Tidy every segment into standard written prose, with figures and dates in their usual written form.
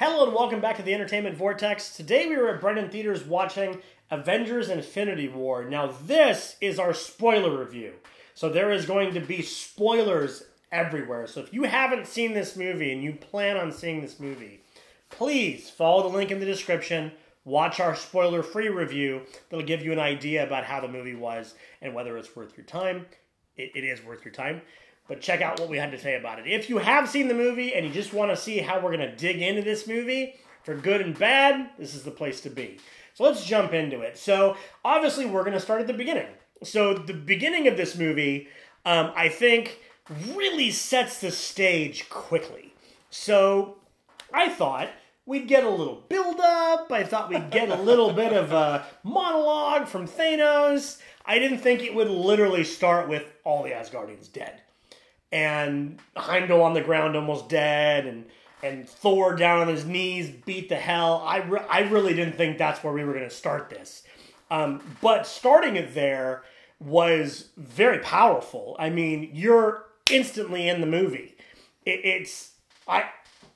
Hello and welcome back to the Entertainment Vortex. Today we were at Brennan Theaters watching Avengers Infinity War. Now this is our spoiler review. So there is going to be spoilers everywhere. So if you haven't seen this movie and you plan on seeing this movie, please follow the link in the description. Watch our spoiler-free review. That'll give you an idea about how the movie was and whether it's worth your time. It is worth your time. But check out what we had to say about it. If you have seen the movie and you just want to see how we're going to dig into this movie, for good and bad, this is the place to be. So let's jump into it. So obviously we're going to start at the beginning. So the beginning of this movie, I think, really sets the stage quickly. So I thought we'd get a little build-up. I thought we'd get a little bit of a monologue from Thanos. I didn't think it would literally start with all the Asgardians dead. And Heimdall on the ground almost dead, and Thor down on his knees, beat the hell. I really didn't think that's where we were going to start this. But starting it there was very powerful. I mean, you're instantly in the movie.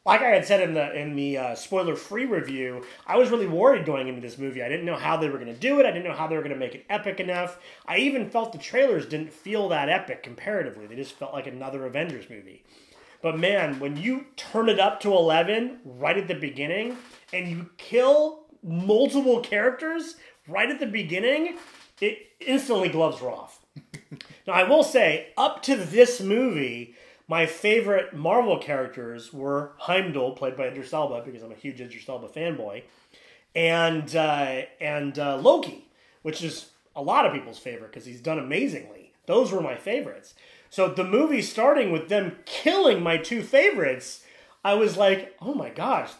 Like I had said in the spoiler-free review, I was really worried going into this movie. I didn't know how they were going to do it. I didn't know how they were going to make it epic enough. I even felt the trailers didn't feel that epic comparatively. They just felt like another Avengers movie. But man, when you turn it up to 11 right at the beginning, and you kill multiple characters right at the beginning, it instantly gloves are off. Now, I will say, up to this movie, my favorite Marvel characters were Heimdall, played by Idris Elba, because I'm a huge Idris Elba fanboy, and Loki, which is a lot of people's favorite because he's done amazingly. Those were my favorites. So the movie starting with them killing my two favorites, I was like, oh my gosh,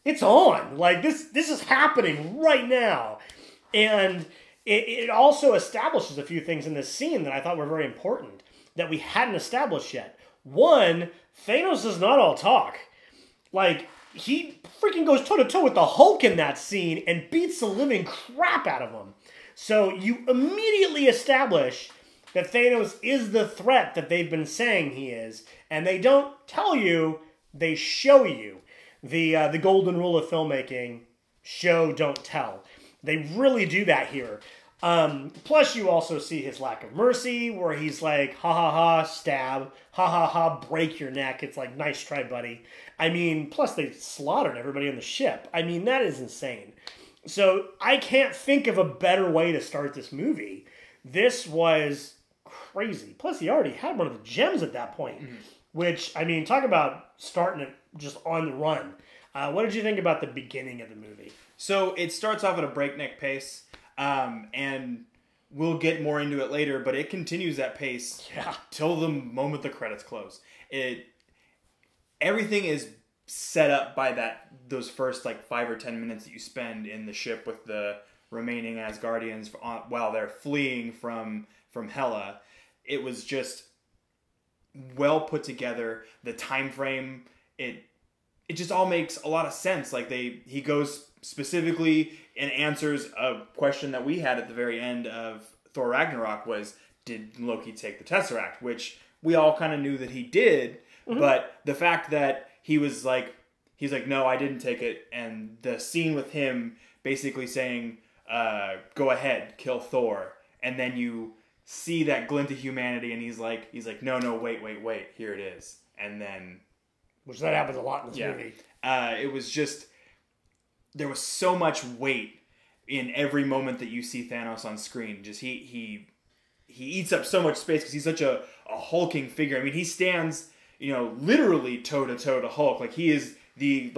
it's on. Like, this is happening right now. And it also establishes a few things in this scene that I thought were very important that we hadn't established yet. One, Thanos is not all talk. Like, he freaking goes toe-to-toe with the Hulk in that scene and beats the living crap out of him. So you immediately establish that Thanos is the threat that they've been saying he is. And they don't tell you, they show you. The golden rule of filmmaking, show, don't tell. They really do that here. Plus, you also see his lack of mercy, where he's like, ha ha ha, stab, ha ha ha, break your neck. It's like, nice try, buddy. I mean, plus they slaughtered everybody on the ship. I mean, that is insane. So I can't think of a better way to start this movie. This was crazy. Plus, he already had one of the gems at that point, which, I mean, talk about starting it just on the run. What did you think about the beginning of the movie? So it starts off at a breakneck pace. And we'll get more into it later, but it continues that pace till the moment the credits close. Everything is set up by those first like 5 or 10 minutes that you spend in the ship with the remaining Asgardians while they're fleeing from Hela. It was just well put together. The time frame, it just all makes a lot of sense. Like he goes specifically and answers a question that we had at the very end of Thor Ragnarok was, did Loki take the Tesseract? Which we all kind of knew that he did, but the fact that he's like, no, I didn't take it, and the scene with him basically saying, go ahead, kill Thor, and then you see that glint of humanity, and he's like, no, wait, here it is, and then... Which that happens a lot in this movie. It was just... There was so much weight in every moment that you see Thanos on screen. Just he eats up so much space because he's such a hulking figure. I mean, he stands, literally toe to toe to Hulk. Like, he is the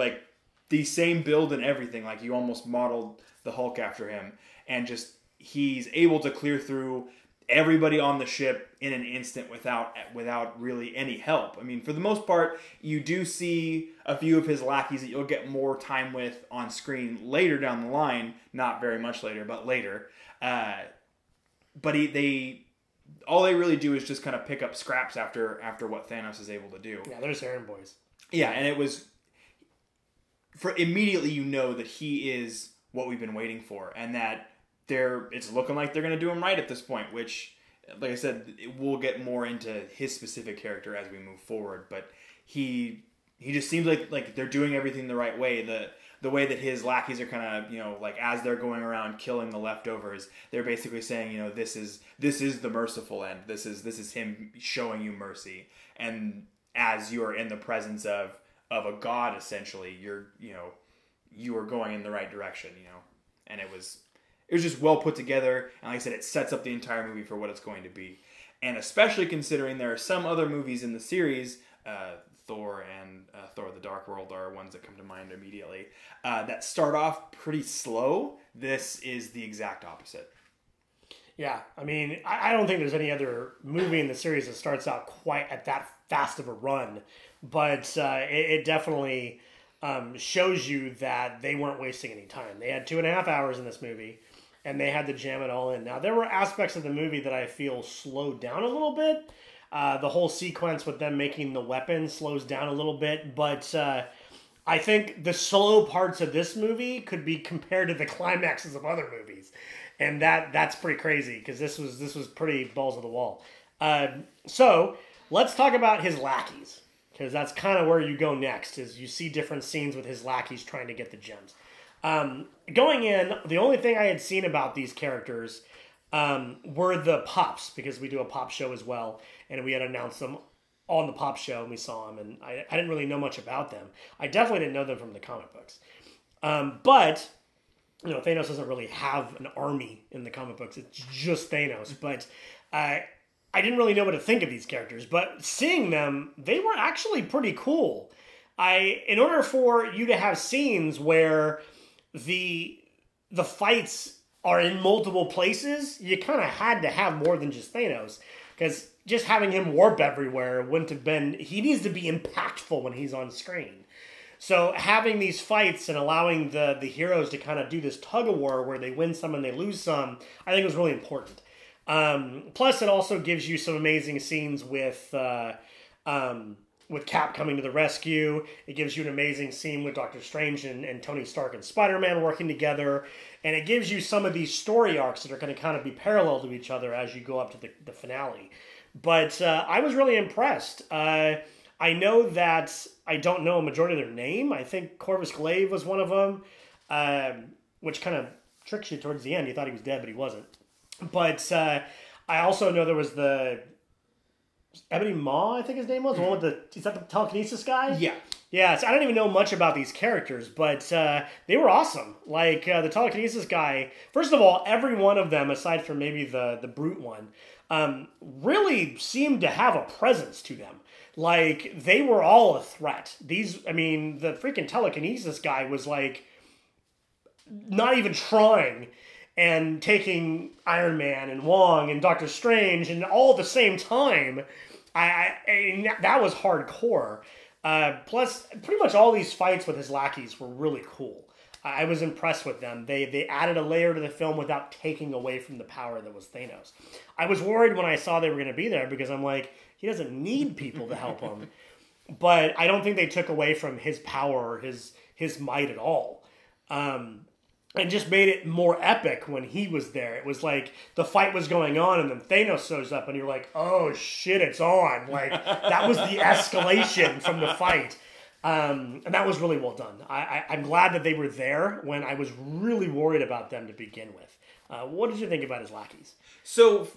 same build and everything. Like, you almost modeled the Hulk after him, and just he's able to clear through everybody on the ship in an instant without really any help. I mean, for the most part, you do see a few of his lackeys that you'll get more time with on screen later down the line. Not very much later, but later. But all they really do is just kind of pick up scraps after what Thanos is able to do. Yeah, they're just errand boys. Yeah, and it was... immediately you know that he is what we've been waiting for, and that it's looking like they're going to do him right at this point, which, like I said, we'll get more into his specific character as we move forward, but he he just seems like they're doing everything the right way. The way that his lackeys are kind of, you know, like as they're going around killing the leftovers, they're basically saying, you know, this is the merciful end. This is him showing you mercy. And as you are in the presence of a god, essentially, you are going in the right direction, you know. And it was just well put together. And like I said, it sets up the entire movie for what it's going to be. And especially considering there are some other movies in the series, Thor and Thor the Dark World are ones that come to mind immediately, that start off pretty slow. This is the exact opposite. Yeah, I mean, I don't think there's any other movie in the series that starts out quite at that fast of a run, but it definitely shows you that they weren't wasting any time. They had 2.5 hours in this movie, and they had to jam it all in. Now, there were aspects of the movie that I feel slowed down a little bit. The whole sequence with them making the weapon slows down a little bit, but I think the slow parts of this movie could be compared to the climaxes of other movies, and that's pretty crazy because this was pretty balls of the wall. So let's talk about his lackeys, because that's kind of where you go next. Is you see different scenes with his lackeys trying to get the gems. Going in, the only thing I had seen about these characters were the pops, because we do a pop show as well, and we had announced them on the pop show, and we saw them, and I didn't really know much about them. I definitely didn't know them from the comic books. But, you know, Thanos doesn't really have an army in the comic books. It's just Thanos. But I didn't really know what to think of these characters. But seeing them, they were actually pretty cool. In order for you to have scenes where the fights are in multiple places, you kind of had to have more than just Thanos. Because just having him warp everywhere wouldn't have been... He needs to be impactful when he's on screen. So having these fights and allowing the heroes to kind of do this tug-of-war where they win some and they lose some, I think was really important. Plus, it also gives you some amazing scenes with Cap coming to the rescue. It gives you an amazing scene with Doctor Strange and Tony Stark and Spider-Man working together. And it gives you some of these story arcs that are going to kind of be parallel to each other as you go up to the finale. But I was really impressed. I know that I don't know a majority of their name. I think Corvus Glaive was one of them, which kind of tricks you towards the end. You thought he was dead, but he wasn't. But I also know there was the Ebony Maw, I think his name was. The one with is that the telekinesis guy? Yeah. Yeah, so I don't even know much about these characters, but they were awesome. Like, the telekinesis guy, first of all, every one of them, aside from maybe the brute one, really seemed to have a presence to them. Like, they were all a threat. The freaking telekinesis guy was, like, not even trying, and taking Iron Man and Wong and Doctor Strange and all at the same time. That was hardcore. Plus, pretty much all these fights with his lackeys were really cool. I was impressed with them. They added a layer to the film without taking away from the power that was Thanos. I was worried when I saw they were going to be there, because I'm like, he doesn't need people to help him. But I don't think they took away from his power or his might at all. And just made it more epic when he was there. It was like the fight was going on, and then Thanos shows up, and you're like, oh shit, it's on. Like, that was the escalation from the fight. And that was really well done. I'm glad that they were there when I was really worried about them to begin with. What did you think about his lackeys? So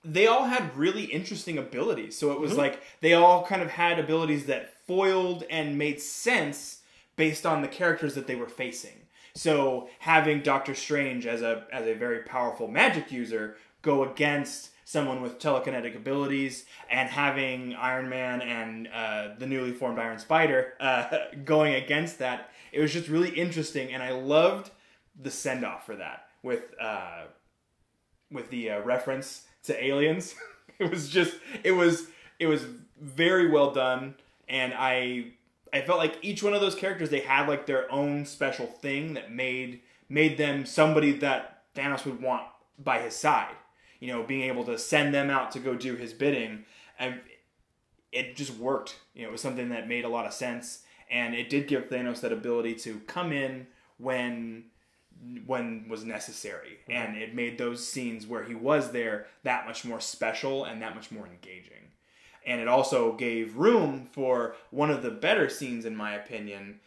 they all had really interesting abilities. So it was like they all kind of had abilities that foiled and made sense based on the characters that they were facing. So having Doctor Strange as a very powerful magic user go against someone with telekinetic abilities, and having Iron Man and the newly formed Iron Spider going against that, it was just really interesting, and I loved the send-off for that with the reference to aliens. It was very well done, and I felt like each one of those characters, they had like their own special thing that made them somebody that Thanos would want by his side. You know, being able to send them out to go do his bidding, and it just worked. You know, it was something that made a lot of sense, and it did give Thanos that ability to come in when was necessary, and it made those scenes where he was there that much more special and that much more engaging. And it also gave room for one of the better scenes, in my opinion,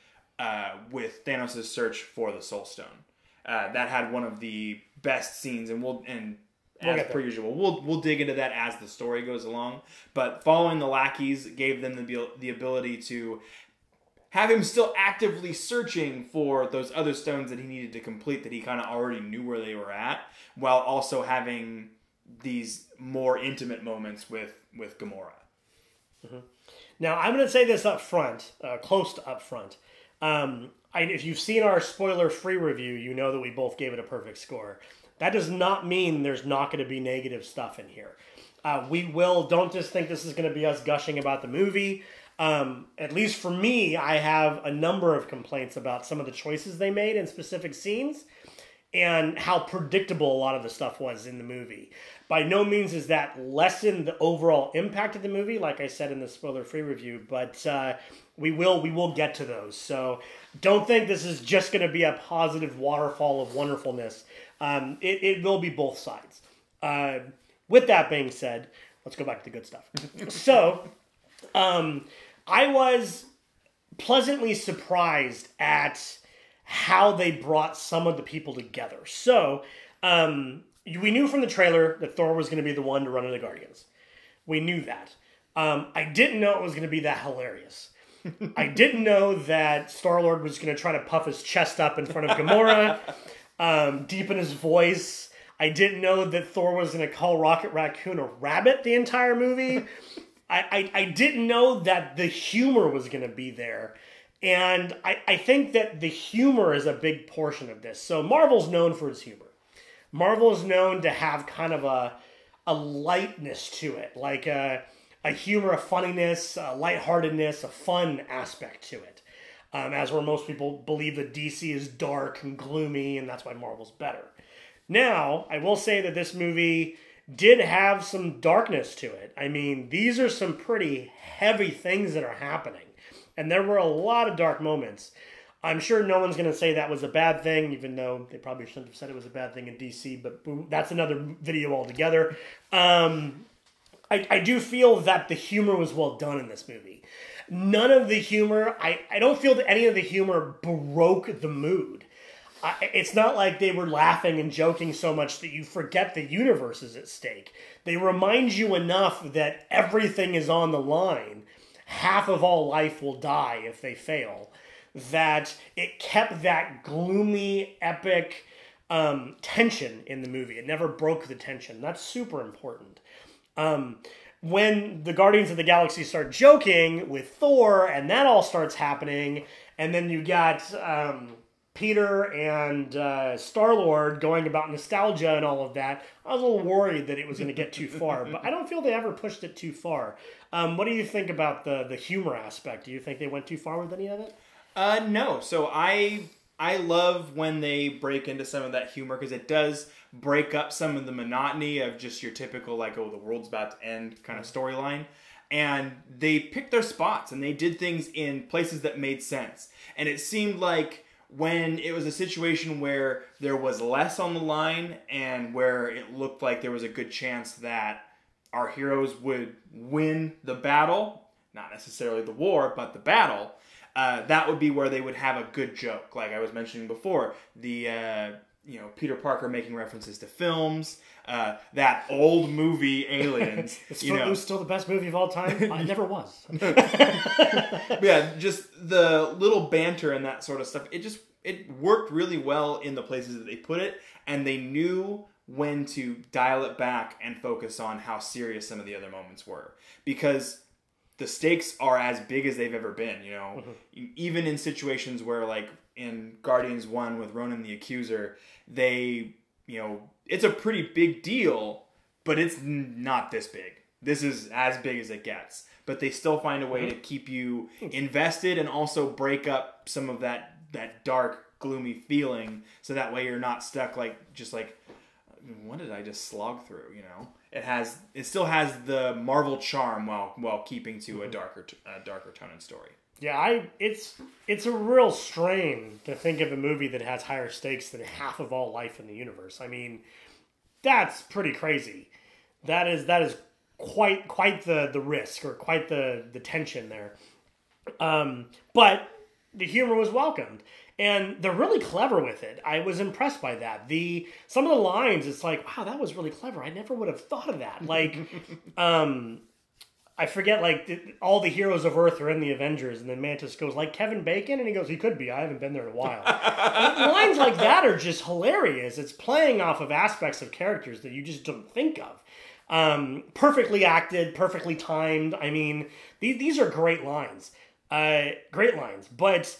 with Thanos' search for the Soul Stone. That had one of the best scenes, and as per usual, we'll dig into that as the story goes along. But following the lackeys gave them the ability to have him still actively searching for those other stones that he needed to complete, that he kind of already knew where they were at, while also having these more intimate moments with Gamora. Mm-hmm. Now, I'm going to say this up front, close to up front. If you've seen our spoiler-free review, you know that we both gave it a perfect score. That does not mean there's not going to be negative stuff in here. Don't just think this is going to be us gushing about the movie. At least for me, I have a number of complaints about some of the choices they made in specific scenes and how predictable a lot of the stuff was in the movie. By no means is that lessen the overall impact of the movie, like I said in the spoiler-free review, but we will get to those. So don't think this is just going to be a positive waterfall of wonderfulness. It will be both sides. With that being said, let's go back to the good stuff. So, I was pleasantly surprised at how they brought some of the people together. So, we knew from the trailer that Thor was going to be the one to run into the Guardians. We knew that. I didn't know it was going to be that hilarious. I didn't know that Star-Lord was going to try to puff his chest up in front of Gamora, deepen his voice. I didn't know that Thor was going to call Rocket Raccoon a rabbit the entire movie. I didn't know that the humor was going to be there. And I think that the humor is a big portion of this. So Marvel's known for its humor. Marvel is known to have kind of a lightness to it, like a humor, a funniness, a lightheartedness, a fun aspect to it. As where most people believe that DC is dark and gloomy, and that's why Marvel's better. Now, I will say that this movie did have some darkness to it. I mean, these are some pretty heavy things that are happening. And there were a lot of dark moments. I'm sure no one's going to say that was a bad thing, even though they probably shouldn't have said it was a bad thing in DC, but that's another video altogether. I do feel that the humor was well done in this movie. None of the humor, I don't feel that any of the humor broke the mood. It's not like they were laughing and joking so much that you forget the universe is at stake. They remind you enough that everything is on the line. Half of all life will die if they fail. That it kept that gloomy, epic tension in the movie. It never broke the tension. That's super important. When the Guardians of the Galaxy start joking with Thor, and that all starts happening, and then you got Peter and Star-Lord going about nostalgia and all of that, I was a little worried that it was going to get too far, but I don't feel they ever pushed it too far. What do you think about the humor aspect? Do you think they went too far with any of it? No. So I love when they break into some of that humor, because it does break up some of the monotony of just your typical, like, oh, the world's about to end kind of storyline. And they picked their spots, and they did things in places that made sense. And it seemed like when it was a situation where there was less on the line and where it looked like there was a good chance that our heroes would win the battle, not necessarily the war, but the battle, that would be where they would have a good joke. Like I was mentioning before, the Peter Parker making references to films, that old movie Aliens. It was still the best movie of all time. It never was. Yeah, just the little banter and that sort of stuff. It worked really well in the places that they put it, and they knew when to dial it back and focus on how serious some of the other moments were, because the stakes are as big as they've ever been. Even in situations where, like in Guardians 1 with Ronan the Accuser, it's a pretty big deal, but it's not this big. This is as big as it gets. But they still find a way to keep you invested and also break up some of that dark, gloomy feeling, so that way you're not stuck just like, what did I just slog through? It still has the Marvel charm while keeping to a darker tone and story. Yeah, it's a real strain to think of a movie that has higher stakes than half of all life in the universe. I mean, that's pretty crazy. That is quite the risk or quite the tension there. But the humor was welcomed. And they're really clever with it. I was impressed by that. Some of the lines, it's like, wow, that was really clever. I never would have thought of that. Like, I forget, like, all the heroes of Earth are in the Avengers, and then Mantis goes, like Kevin Bacon? And he goes, he could be. I haven't been there in a while. Lines like that are just hilarious. It's playing off of aspects of characters that you just don't think of. Perfectly acted, perfectly timed. I mean, these are great lines. Great lines. But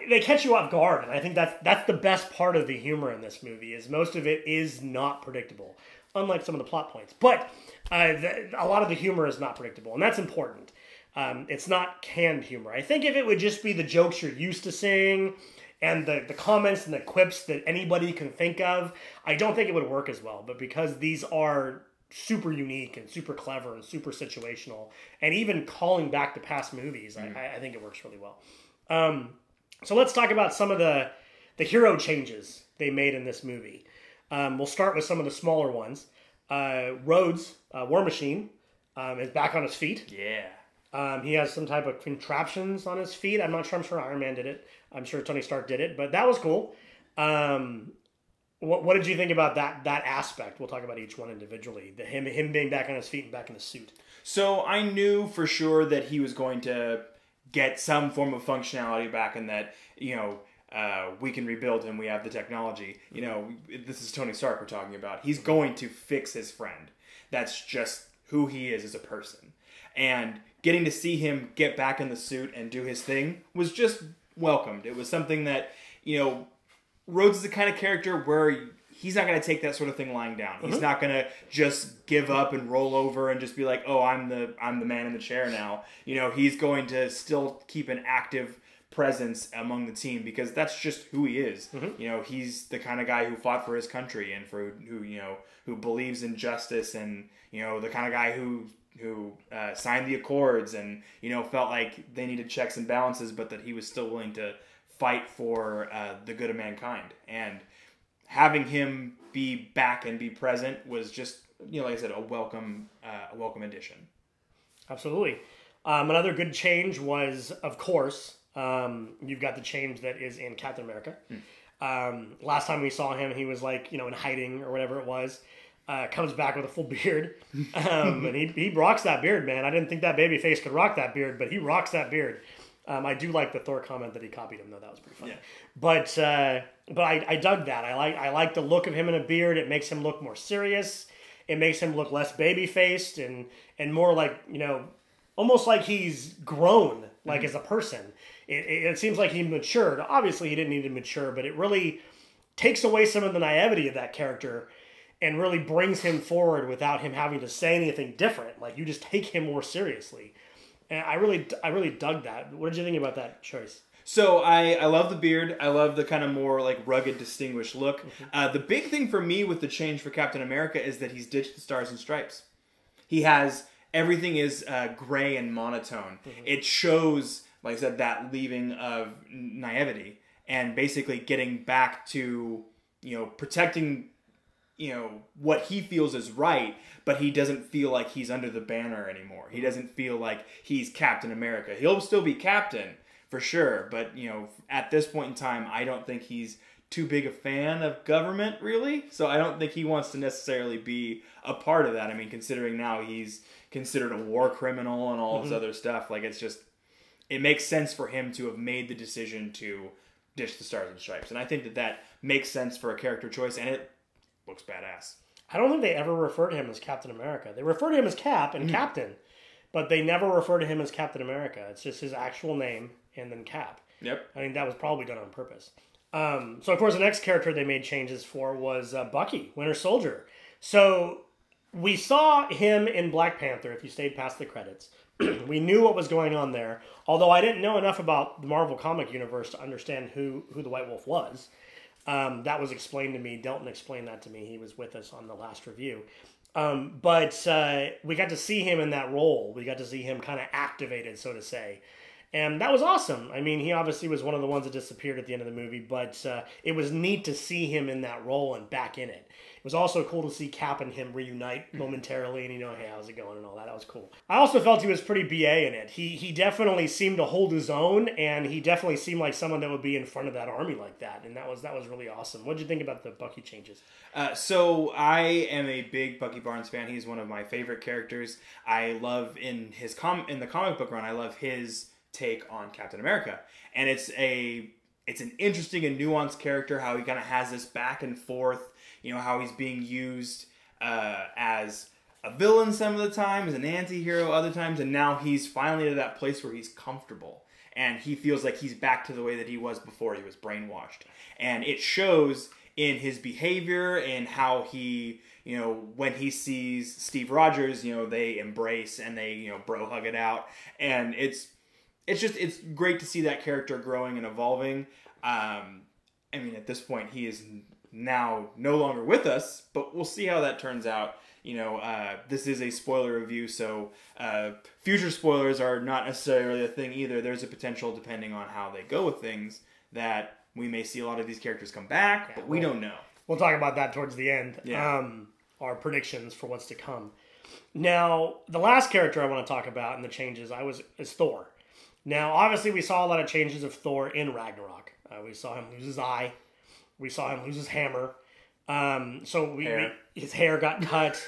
they catch you off guard, and I think that's the best part of the humor in this movie, is most of it is not predictable, unlike some of the plot points. But a lot of the humor is not predictable, and that's important. It's not canned humor. I think if it would just be the jokes you're used to seeing and the comments and the quips that anybody can think of, I don't think it would work as well. But because these are super unique and super clever and super situational, and even calling back to past movies, I think it works really well. So let's talk about some of the hero changes they made in this movie. We'll start with some of the smaller ones. Rhodes, War Machine, is back on his feet. Yeah. He has some type of contraptions on his feet. I'm sure Iron Man did it. I'm sure Tony Stark did it, but that was cool. What did you think about that aspect? We'll talk about each one individually. Him being back on his feet and back in the suit. So I knew for sure that he was going to get some form of functionality back, and that, we can rebuild him. We have the technology. This is Tony Stark we're talking about. He's going to fix his friend. That's just who he is as a person. And getting to see him get back in the suit and do his thing was just welcomed. It was something that, Rhodes is the kind of character where he's not going to take that sort of thing lying down. He's not going to just give up and roll over and just be like, oh, I'm the man in the chair now. He's going to still keep an active presence among the team, because that's just who he is. He's the kind of guy who fought for his country and who believes in justice, and the kind of guy who signed the Accords and felt like they needed checks and balances, but that he was still willing to fight for the good of mankind. And having him be back and be present was just, like I said, a welcome addition. Absolutely. Another good change was, of course, you've got the change that is in Captain America. Last time we saw him, he was like, in hiding or whatever it was. Comes back with a full beard. And he rocks that beard, man. I didn't think that baby face could rock that beard, but he rocks that beard. I do like the Thor comment that he copied him, though. That was pretty funny. Yeah. But I dug that. I like the look of him in a beard. It makes him look more serious. It makes him look less baby-faced and more like, almost like he's grown, like as a person. It seems like he matured. Obviously, he didn't need to mature, but it really takes away some of the naivety of that character and really brings him forward without him having to say anything different. Like, you just take him more seriously. And I really dug that. What did you think about that choice? So I love the beard. I love the kind of more like rugged, distinguished look. The big thing for me with the change for Captain America is that he's ditched the stars and stripes. Everything is gray and monotone. It shows, like I said, that leaving of naivety and basically getting back to, protecting, what he feels is right, but he doesn't feel like he's under the banner anymore. He doesn't feel like he's Captain America. He'll still be Captain, for sure, but, at this point in time, I don't think he's too big a fan of government, really, so I don't think he wants to necessarily be a part of that. I mean, considering now he's considered a war criminal and all this other stuff, like, it makes sense for him to have made the decision to ditch the stars and stripes, and I think that makes sense for a character choice, and it looks badass. I don't think they ever refer to him as Captain America. They refer to him as Cap and Captain, but they never refer to him as Captain America. It's just his actual name and then Cap. Yep. I think that was probably done on purpose. So, of course, the next character they made changes for was Bucky, Winter Soldier. So, we saw him in Black Panther, if you stayed past the credits. We knew what was going on there, although I didn't know enough about the Marvel comic universe to understand who the White Wolf was. That was explained to me. Delton explained that to me. He was with us on the last review. But we got to see him in that role. We got to see him kind of activated, so to say. And that was awesome. I mean, he obviously was one of the ones that disappeared at the end of the movie, but it was neat to see him in that role and back in it. It was also cool to see Cap and him reunite momentarily, and hey, how's it going and all that. That was cool. I also felt he was pretty BA in it. He definitely seemed to hold his own, and he definitely seemed like someone that would be in front of that army like that, and that was really awesome. What did you think about the Bucky changes? So I am a big Bucky Barnes fan. He's one of my favorite characters. I love in the comic book run, I love his take on Captain America, and it's an interesting and nuanced character. How he kind of has this back and forth. How he's being used as a villain some of the time, as an anti-hero other times, and now he's finally at that place where he's comfortable. And he feels like he's back to the way that he was before he was brainwashed. And it shows in his behavior and how he, when he sees Steve Rogers, they embrace and they, bro hug it out. And it's great to see that character growing and evolving. At this point, he is now no longer with us, but we'll see how that turns out. This is a spoiler review, so future spoilers are not necessarily a thing either. There's a potential, depending on how they go with things, that we may see a lot of these characters come back, but we don't know. We'll talk about that towards the end. Yeah. Our predictions for what's to come. Now, the last character I want to talk about in the changes is Thor. Now, obviously, we saw a lot of changes of Thor in Ragnarok. We saw him lose his eye. We saw him lose his hammer. His hair got cut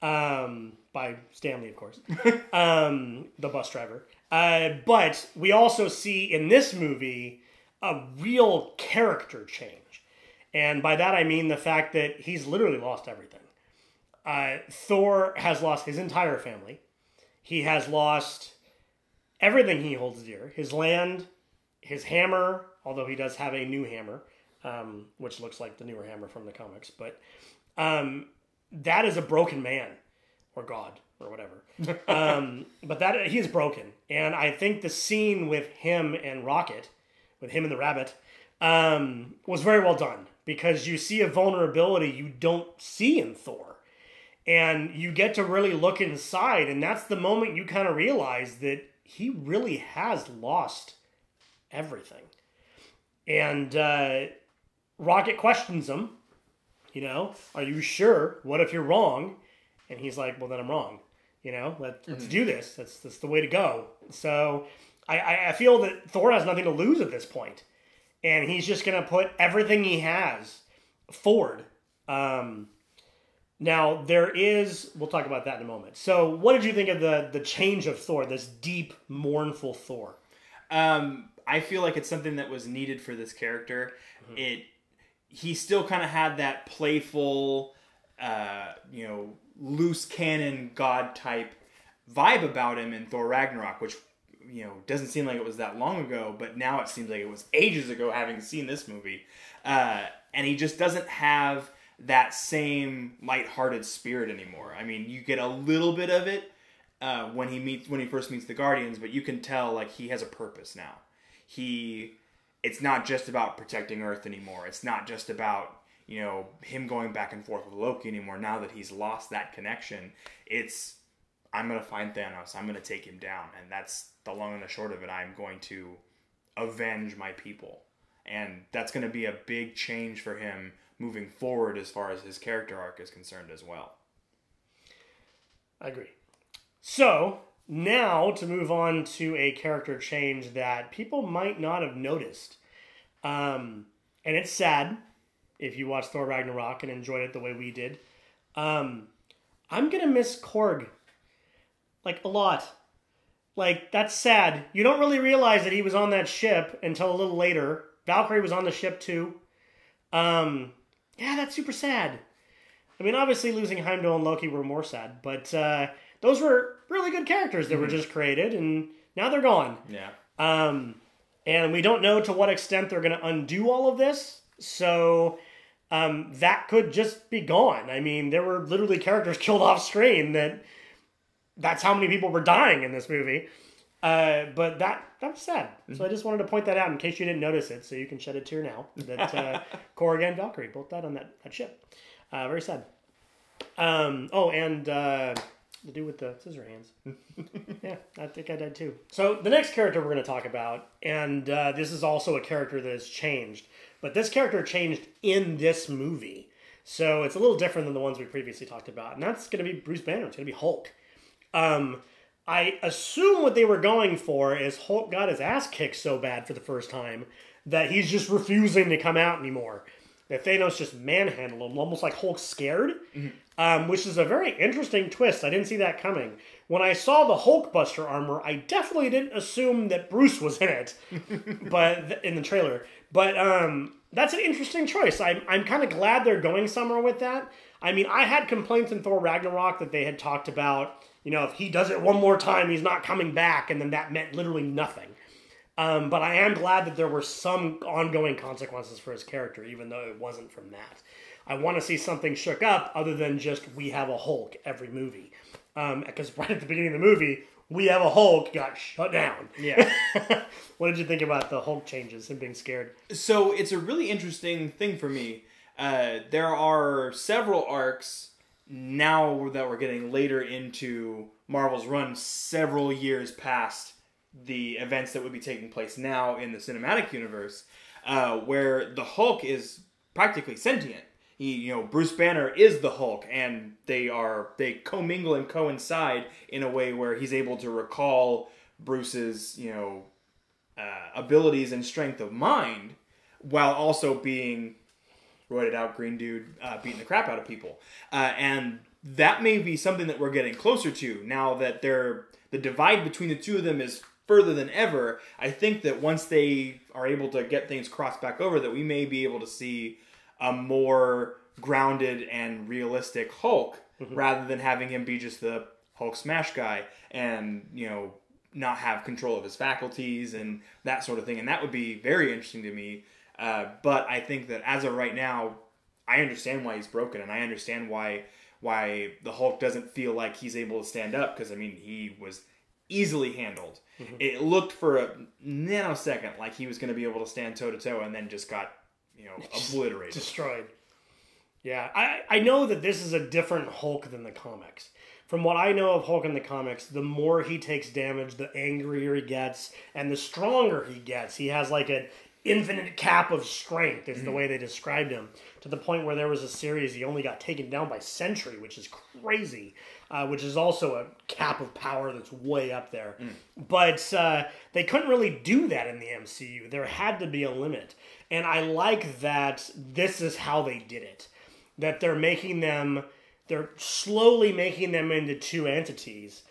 by Stanley, of course, the bus driver. But we also see in this movie a real character change. And by that I mean the fact that he's literally lost everything. Thor has lost his entire family. He has lost everything he holds dear. His land, his hammer, although he does have a new hammer. Which looks like the newer hammer from the comics. But that is a broken man. Or God. Or whatever. But he is broken. And I think the scene with him and Rocket, with him and the rabbit, was very well done. Because you see a vulnerability you don't see in Thor. And you get to really look inside. And that's the moment you kind of realize that he really has lost everything. And Rocket questions him, are you sure? What if you're wrong? And he's like, well, then I'm wrong. Let's do this. That's the way to go. So I feel that Thor has nothing to lose at this point. And he's just going to put everything he has forward. Now, we'll talk about that in a moment. So what did you think of the change of Thor, this deep, mournful Thor? I feel like it's something that was needed for this character. Mm-hmm. He still kind of had that playful, loose cannon god type vibe about him in Thor Ragnarok, which, doesn't seem like it was that long ago, but now it seems like it was ages ago having seen this movie. And he just doesn't have that same lighthearted spirit anymore. I mean, you get a little bit of it when he first meets the Guardians, but you can tell like he has a purpose now. It's not just about protecting Earth anymore. It's not just about, him going back and forth with Loki anymore. Now that he's lost that connection, I'm going to find Thanos. I'm going to take him down. And that's the long and the short of it. I'm going to avenge my people. And that's going to be a big change for him moving forward as far as his character arc is concerned as well. I agree. So, now, to move on to a character change that people might not have noticed. And it's sad if you watched Thor Ragnarok and enjoyed it the way we did. I'm going to miss Korg. Like, a lot. Like, that's sad. You don't really realize that he was on that ship until a little later. Valkyrie was on the ship, too. Yeah, that's super sad. I mean, obviously losing Heimdall and Loki were more sad, but those were really good characters that were just created, and now they're gone. Yeah. And we don't know to what extent they're going to undo all of this, so that could just be gone. I mean, there were literally characters killed off screen that's how many people were dying in this movie. But that was sad. So I just wanted to point that out in case you didn't notice it, so you can shed a tear now. That Korg and Valkyrie both died on that ship. Very sad. And the dude with the scissor hands. Yeah, I think I did too. So the next character we're going to talk about, and this is also a character that has changed, but this character changed in this movie. So it's a little different than the ones we previously talked about. And that's going to be Bruce Banner. It's going to be Hulk. I assume what they were going for is Hulk got his ass kicked so bad for the first time that he's just refusing to come out anymore. That Thanos just manhandled him, almost like Hulk's scared, which is a very interesting twist. I didn't see that coming. When I saw the Hulkbuster armor, I definitely didn't assume that Bruce was in it, but in the trailer. But that's an interesting choice. I'm kind of glad they're going somewhere with that. I mean, I had complaints in Thor Ragnarok that they had talked about, you know, if he does it one more time, he's not coming back, and then that meant literally nothing. But I am glad that there were some ongoing consequences for his character, even though it wasn't from that. I want to see something shook up other than just we have a Hulk every movie. Because right at the beginning of the movie, we have a Hulk got shut down. Yeah. What did you think about the Hulk changes and being scared? So it's a really interesting thing for me. There are several arcs now that we're getting later into Marvel's run, several years past the events that would be taking place now in the cinematic universe, where the Hulk is practically sentient. Bruce Banner is the Hulk, and they commingle and coincide in a way where he's able to recall Bruce's, abilities and strength of mind, while also being roided out green dude beating the crap out of people. And that may be something that we're getting closer to now that the divide between the two of them is further than ever. I think that once they are able to get things crossed back over, that we may be able to see a more grounded and realistic Hulk, rather than having him be just the Hulk smash guy and, not have control of his faculties and that sort of thing. And that would be very interesting to me. But I think that as of right now, I understand why he's broken, and I understand why the Hulk doesn't feel like he's able to stand up, because, he was easily handled. It looked for a nanosecond like he was going to be able to stand toe-to-toe, and then just got, obliterated. Destroyed. Yeah, I know that this is a different Hulk than the comics. From what I know of Hulk in the comics, the more he takes damage, the angrier he gets, and the stronger he gets. He has like an infinite cap of strength, is the way they described him, to the point where there was a series he only got taken down by Sentry, which is crazy, which is also a cap of power that's way up there. But they couldn't really do that in the MCU. There had to be a limit. And I like that this is how they did it. That they're slowly making them into two entities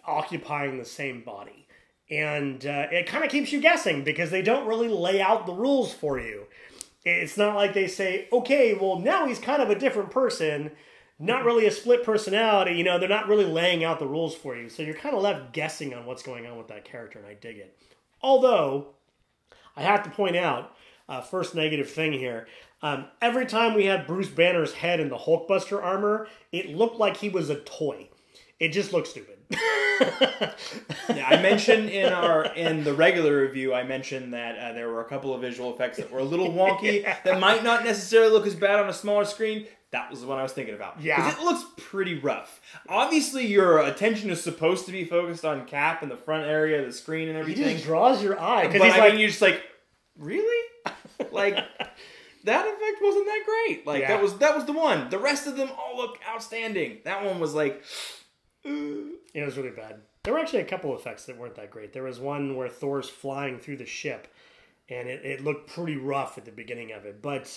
occupying the same body. And it kind of keeps you guessing, because they don't really lay out the rules for you. It's not like they say, okay, well, now he's kind of a different person, not really a split personality. They're not really laying out the rules for you. So you're kind of left guessing on what's going on with that character, and I dig it. Although, I have to point out, first negative thing here, every time we had Bruce Banner's head in the Hulkbuster armor, it looked like he was a toy. It just looked stupid. Yeah, I mentioned in the regular review, I mentioned that there were a couple of visual effects that were a little wonky, that might not necessarily look as bad on a smaller screen. That was the one I was thinking about. Yeah. Because it looks pretty rough. Obviously, your attention is supposed to be focused on Cap and the front area of the screen and everything. He just draws your eye. But you're just like, really? Like, that effect wasn't that great. Like, that was the one. The rest of them all look outstanding. That one was like... It was really bad. There were actually a couple of effects that weren't that great. There was one where Thor's flying through the ship, and it looked pretty rough at the beginning of it. But,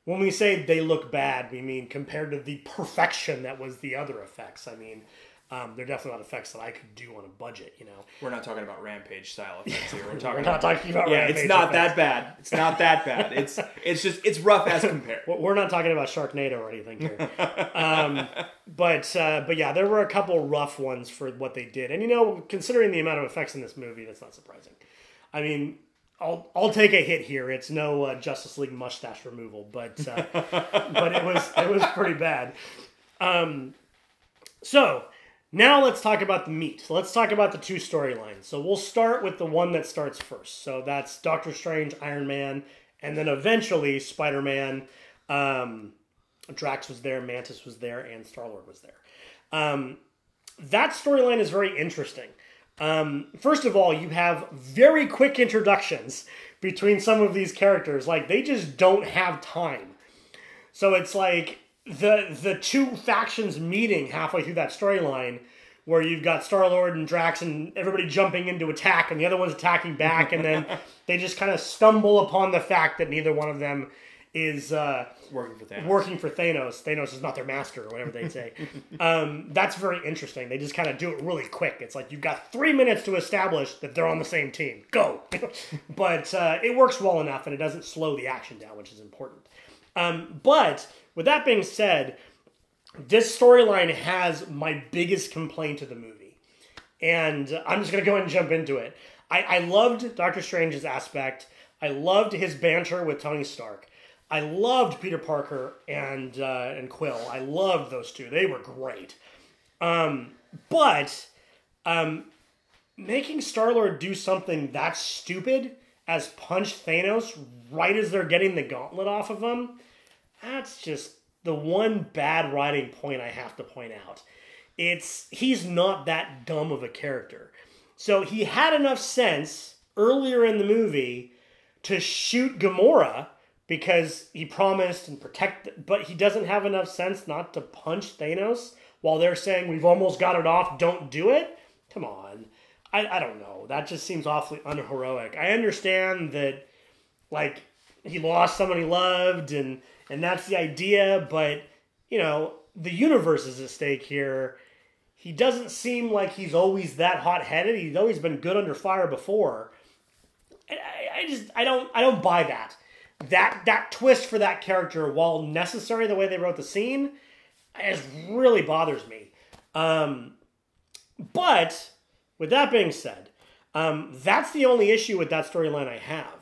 when we say they look bad, we mean compared to the perfection that was the other effects. They're definitely not effects that I could do on a budget, We're not talking about Rampage style effects here. We're not talking about Rampage it's not effects. that bad. It's not that bad. It's rough as compared. We're not talking about Sharknado or anything here. But yeah, there were a couple rough ones for what they did. And considering the amount of effects in this movie, that's not surprising. I'll take a hit here. It's no Justice League mustache removal, but it was pretty bad. So now let's talk about the meat. Let's talk about the two storylines. So we'll start with the one that starts first. So that's Doctor Strange, Iron Man, and then eventually Spider-Man. Drax was there, Mantis was there, and Star-Lord was there. That storyline is very interesting. First of all, you have very quick introductions between some of these characters. Like, they just don't have time. So it's like the two factions meeting halfway through that storyline, where you've got Star-Lord and Drax and everybody jumping into attack, and the other one's attacking back, and then they just kind of stumble upon the fact that neither one of them is working for Thanos. Thanos is not their master, or whatever they say. That's very interesting. They just kind of do it really quick. It's like, you've got 3 minutes to establish that they're on the same team. Go! But it works well enough, and it doesn't slow the action down, which is important. But with that being said, this storyline has my biggest complaint of the movie. And I'm just going to go ahead and jump into it. I loved Doctor Strange's aspect. I loved his banter with Tony Stark. I loved Peter Parker and Quill. I loved those two. They were great. But making Star-Lord do something that stupid as punch Thanos right as they're getting the gauntlet off of him, that's just the one bad writing point I have to point out. He's not that dumb of a character. So he had enough sense earlier in the movie to shoot Gamora because he promised and protect, but he doesn't have enough sense not to punch Thanos while they're saying, we've almost got it off, don't do it? Come on. I don't know. That just seems awfully unheroic. I understand that, like, he lost someone he loved and that's the idea, but, you know, the universe is at stake here. He doesn't seem like he's always that hot-headed. He's always been good under fire before. I don't buy that. That twist for that character, while necessary the way they wrote the scene, it really bothers me. But with that being said, that's the only issue with that storyline I have.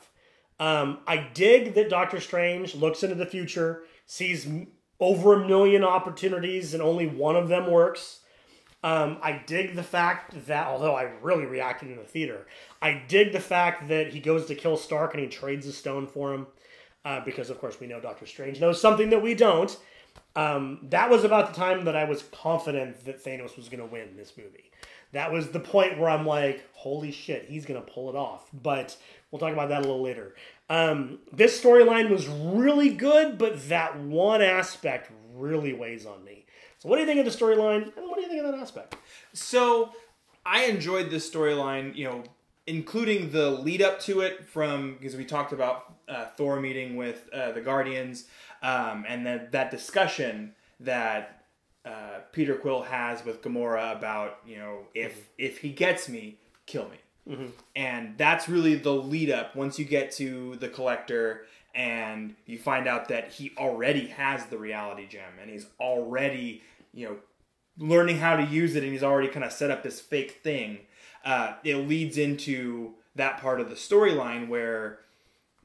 I dig that Doctor Strange looks into the future, sees over 1 million opportunities, and only one of them works. I dig the fact that, although I really reacted in the theater, I dig the fact that he goes to kill Stark and he trades a stone for him. Because, of course, we know Doctor Strange knows something that we don't. That was about the time that I was confident that Thanos was going to win this movie. That was the point where I'm like, holy shit, he's going to pull it off. But we'll talk about that a little later. This storyline was really good, but that one aspect really weighs on me. So what do you think of the storyline, and what do you think of that aspect? So I enjoyed this storyline, you know, including the lead up to it because we talked about Thor meeting with the Guardians, and then that discussion that Peter Quill has with Gamora about, you know, if he gets me, kill me. Mm-hmm. And that's really the lead up once you get to the Collector and you find out that he already has the reality gem and he's already, you know, learning how to use it, and he's already kind of set up this fake thing. It leads into that part of the storyline where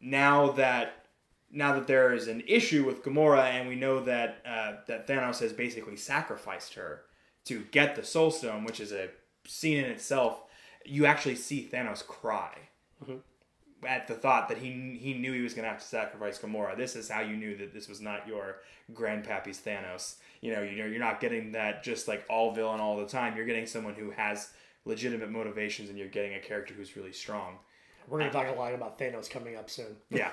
now that there is an issue with Gamora, and we know that that Thanos has basically sacrificed her to get the Soul Stone, which is a scene in itself, you actually see Thanos cry at the thought that he knew he was going to have to sacrifice Gamora. This is how you knew that this was not your grandpappy's Thanos. You know, you're not getting that just like all villain all the time. You're getting someone who has legitimate motivations, and you're getting a character who's really strong. We're going to talk a lot about Thanos coming up soon. Yeah.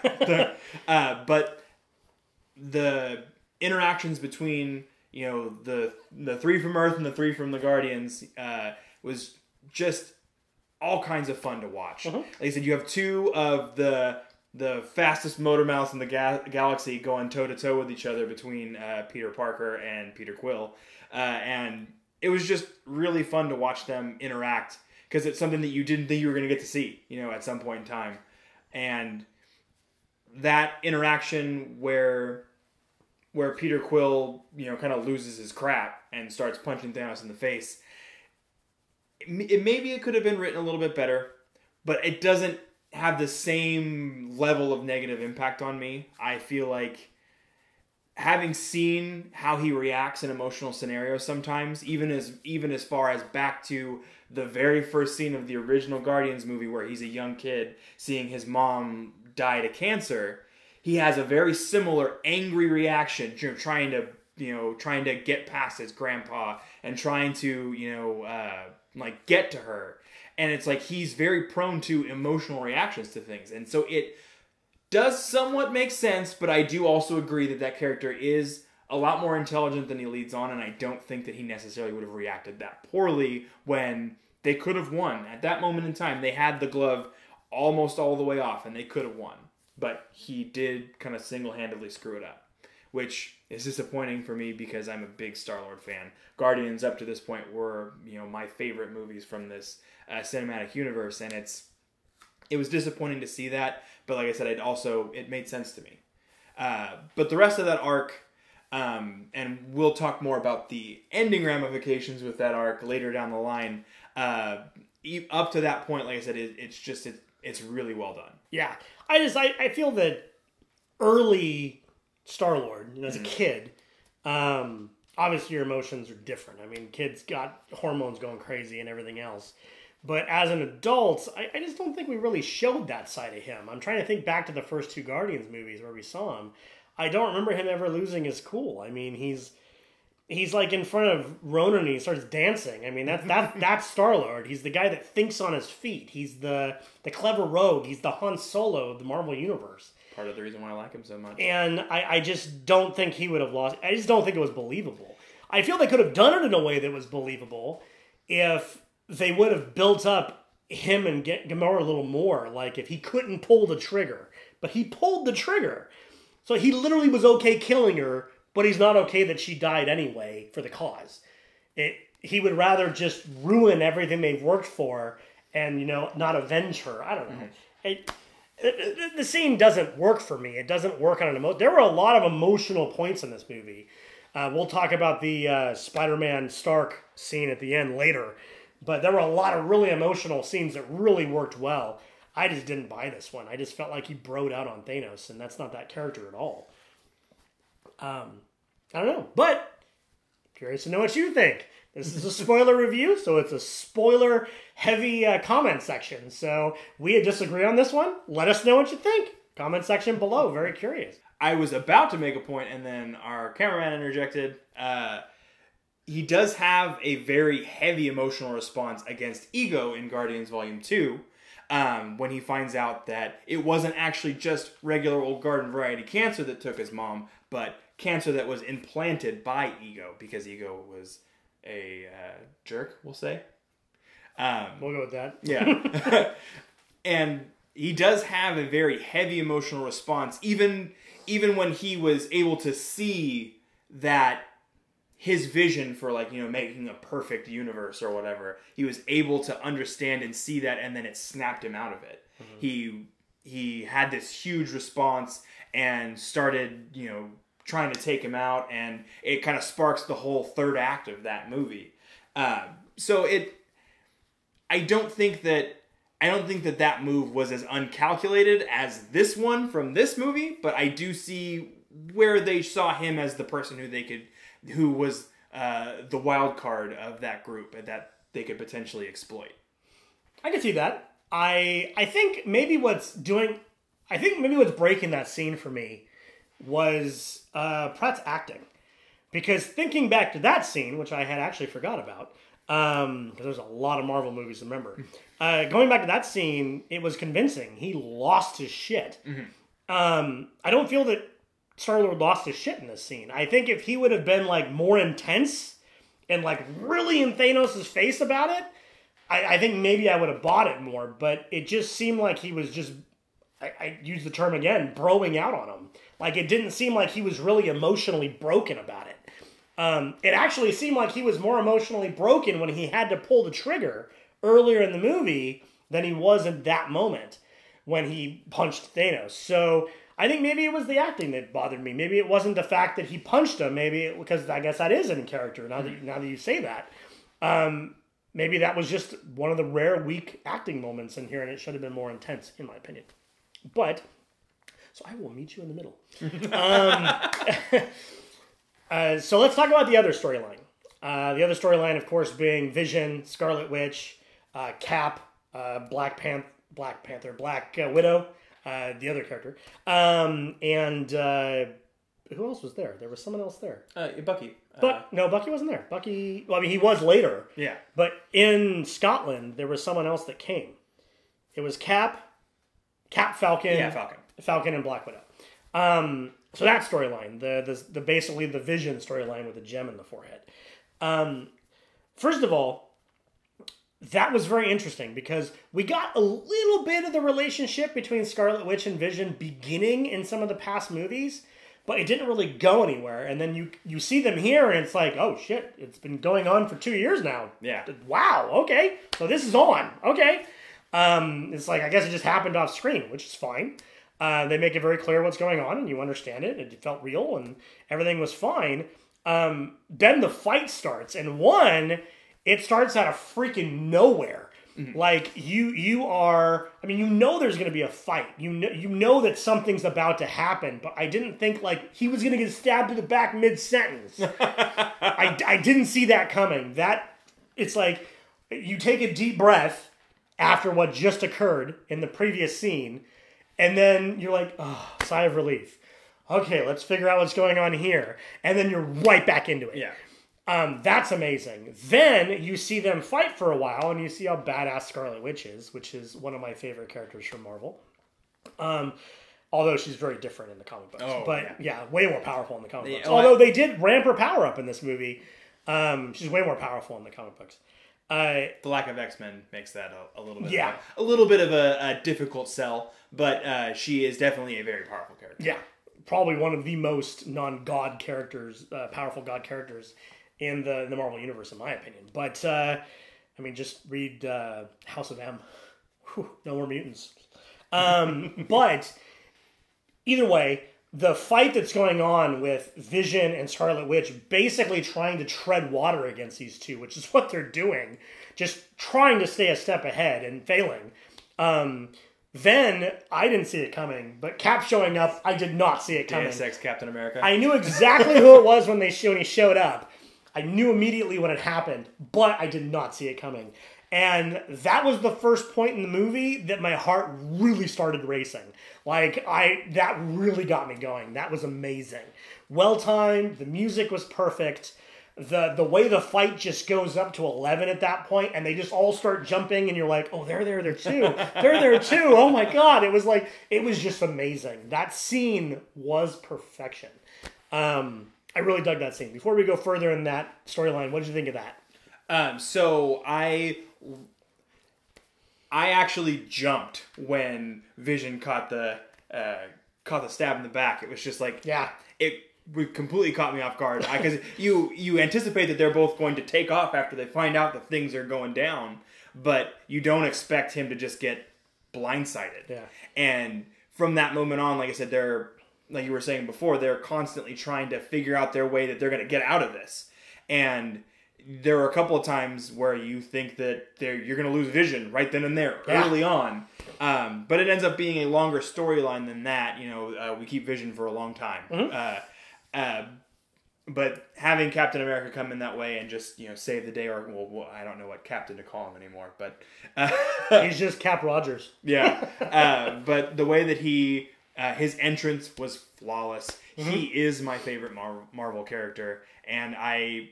But the interactions between, you know, the 3 from Earth and the 3 from the Guardians was just all kinds of fun to watch. Like I said, you have 2 of the fastest motor mouths in the galaxy going toe-to-toe with each other between Peter Parker and Peter Quill. And it was just really fun to watch them interact, because it's something that you didn't think you were going to get to see, you know, at some point in time. And that interaction where Peter Quill, you know, kind of loses his crap and starts punching Thanos in the face, maybe it could have been written a little bit better, but it doesn't have the same level of negative impact on me. I feel like, having seen how he reacts in emotional scenarios sometimes, even as far as back to the very first scene of the original Guardians movie where he's a young kid seeing his mom die to cancer, he has a very similar angry reaction, trying to get past his grandpa and trying to, you know, like get to her. And it's like he's very prone to emotional reactions to things. And so does somewhat make sense, but I do also agree that that character is a lot more intelligent than he leads on, and I don't think that he necessarily would have reacted that poorly when they could have won. At that moment in time, they had the glove almost all the way off, and they could have won. But he did kind of single-handedly screw it up, which is disappointing for me because I'm a big Star-Lord fan. Guardians, up to this point, were my favorite movies from this cinematic universe, and it was disappointing to see that. But like I said, it made sense to me. But the rest of that arc, and we'll talk more about the ending ramifications with that arc later down the line. Up to that point, like I said, it's really well done. Yeah, I feel that early Star-Lord, as a kid, obviously your emotions are different. I mean, kids got hormones going crazy and everything else. But as an adult, I just don't think we really showed that side of him. I'm trying to think back to the first two Guardians movies where we saw him. I don't remember him ever losing his cool. I mean, he's like in front of Ronan and he starts dancing. I mean, that's Star-Lord. He's the guy that thinks on his feet. He's the clever rogue. He's the Han Solo of the Marvel Universe. Part of the reason why I like him so much. And I just don't think he would have lost. I just don't think it was believable. I feel they could have done it in a way that was believable if they would have built up him and Gamora a little more. Like if he couldn't pull the trigger. But he pulled the trigger. So he literally was okay killing her, but he's not okay that she died anyway for the cause. He would rather just ruin everything they've worked for and, not avenge her. I don't know. The scene doesn't work for me. It doesn't work on an emotion. There were a lot of emotional points in this movie. We'll talk about the Spider-Man Stark scene at the end later. But there were a lot of really emotional scenes that really worked well. I just didn't buy this one. I just felt like he broed out on Thanos, and that's not that character at all. I don't know. But, curious to know what you think. This is a spoiler review, so it's a spoiler-heavy comment section. So, we disagree on this one. Let us know what you think. Comment section below. Very curious. I was about to make a point, and then our cameraman interjected. He does have a very heavy emotional response against Ego in Guardians Volume 2 when he finds out that it wasn't actually just regular old garden variety cancer that took his mom, but cancer that was implanted by Ego because Ego was a jerk, we'll say. We'll go with that. Yeah. And he does have a very heavy emotional response, even when he was able to see that his vision for making a perfect universe or whatever, he was able to understand and see that, and then it snapped him out of it. Mm-hmm. He had this huge response and started, trying to take him out, and it kind of sparks the whole third act of that movie. I don't think that move was as uncalculated as this one from this movie, but I do see where they saw him as the person who was the wild card of that group and that they could potentially exploit. I can see that. I think maybe what's breaking that scene for me was Pratt's acting. Because thinking back to that scene, which I had actually forgot about, because there's a lot of Marvel movies to remember. Going back to that scene, it was convincing. He lost his shit. Mm-hmm. I don't feel that Star-Lord lost his shit in this scene. I think if he would have been more intense and really in Thanos' face about it, I think maybe I would have bought it more. But it just seemed like he was just, I use the term again, broing out on him. It didn't seem like he was really emotionally broken about it. It actually seemed like he was more emotionally broken when he had to pull the trigger earlier in the movie than he was in that moment when he punched Thanos. So I think maybe it was the acting that bothered me. Maybe it wasn't the fact that he punched him. Maybe because I guess that is in character. Now that you say that, maybe that was just one of the rare weak acting moments in here, and it should have been more intense, in my opinion. But so I will meet you in the middle. So let's talk about the other storyline. The other storyline, of course, being Vision, Scarlet Witch, Cap, Black Widow. The other character. And who else was there? There was someone else there. Bucky. No, Bucky wasn't there. Bucky, he was later. Yeah. But in Scotland, there was someone else that came. It was Cap, Falcon. Yeah, Falcon. Falcon and Black Widow. So that storyline, the basically the Vision storyline with the gem in the forehead. First of all, that was very interesting because we got a little bit of the relationship between Scarlet Witch and Vision beginning in some of the past movies, but it didn't really go anywhere. And then you see them here, and it's like, oh shit, it's been going on for 2 years now. Yeah. Wow. Okay. So this is on. Okay. It's like, I guess it just happened off screen, which is fine. They make it very clear what's going on, and you understand it. It felt real, and everything was fine. Then the fight starts, and it starts out of freaking nowhere. Mm-hmm. Like you are. I mean, you know there's going to be a fight. You know that something's about to happen. But I didn't think like he was going to get stabbed to the back mid-sentence. I didn't see that coming. It's like you take a deep breath after what just occurred in the previous scene. And then you're like, oh, sigh of relief. Okay, let's figure out what's going on here. And then you're right back into it. Yeah. That's amazing. Then you see them fight for a while, and you see how badass Scarlet Witch is, which is one of my favorite characters from Marvel. Although she's very different in the comic books. Oh, but yeah, way more powerful in the comic books. Although they did ramp her power up in this movie. She's way more powerful in the comic books. The lack of X-Men makes that a little bit of a difficult sell, but she is definitely a very powerful character. Yeah, probably one of the most non-god characters, powerful god characters in the Marvel universe, in my opinion. But I mean, just read House of M. Whew, no more mutants. But either way, the fight that's going on with Vision and Scarlet Witch basically trying to tread water against these two, which is what they're doing, just trying to stay a step ahead and failing. Then I didn't see it coming, but Cap showing up, I did not see it coming. Deus Ex Captain America. I knew exactly who it was when he showed up. I knew immediately when it happened, but I did not see it coming. And that was the first point in the movie that my heart really started racing. That really got me going. That was amazing. Well timed. The music was perfect. The way the fight just goes up to 11 at that point, and they just all start jumping, and you're like, oh, they're there too. They're there too. Oh my God. It was just amazing. That scene was perfection. I really dug that scene. Before we go further in that storyline, what did you think of that? So I actually jumped when Vision caught the stab in the back. It was just like, yeah, it completely caught me off guard because you anticipate that they're both going to take off after they find out that things are going down, but you don't expect him to just get blindsided. Yeah, and from that moment on, like I said, like you were saying before, they're constantly trying to figure out their way that they're going to get out of this, and there are a couple of times where you think that you're going to lose Vision right then and there, early on. But it ends up being a longer storyline than that. We keep Vision for a long time. Mm-hmm. But having Captain America come in that way and just, save the day, or, well, I don't know what Captain to call him anymore, but... he's just Cap Rogers. Yeah. But the way that his entrance was flawless. Mm-hmm. He is my favorite Marvel character, and I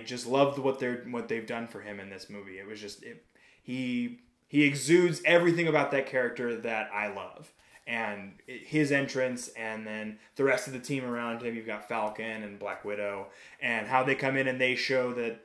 just loved what they've done for him in this movie. It was just he exudes everything about that character that I love, and his entrance, and then the rest of the team around him. You've got Falcon and Black Widow, and how they come in and they show that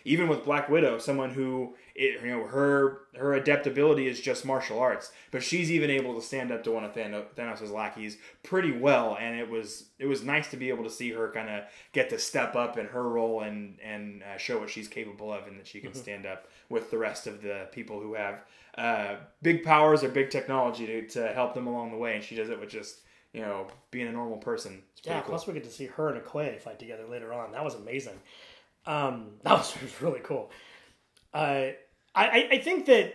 even with Black Widow, someone who her adaptability is just martial arts, but she's even able to stand up to one of Thanos' lackeys pretty well, and it was nice to be able to see her kind of get to step up in her role and show what she's capable of, and that she can stand up with the rest of the people who have big powers or big technology to help them along the way, and she does it with just being a normal person. Yeah, cool. Plus we get to see her and Okoye fight together later on. That was amazing. That was really cool. I think that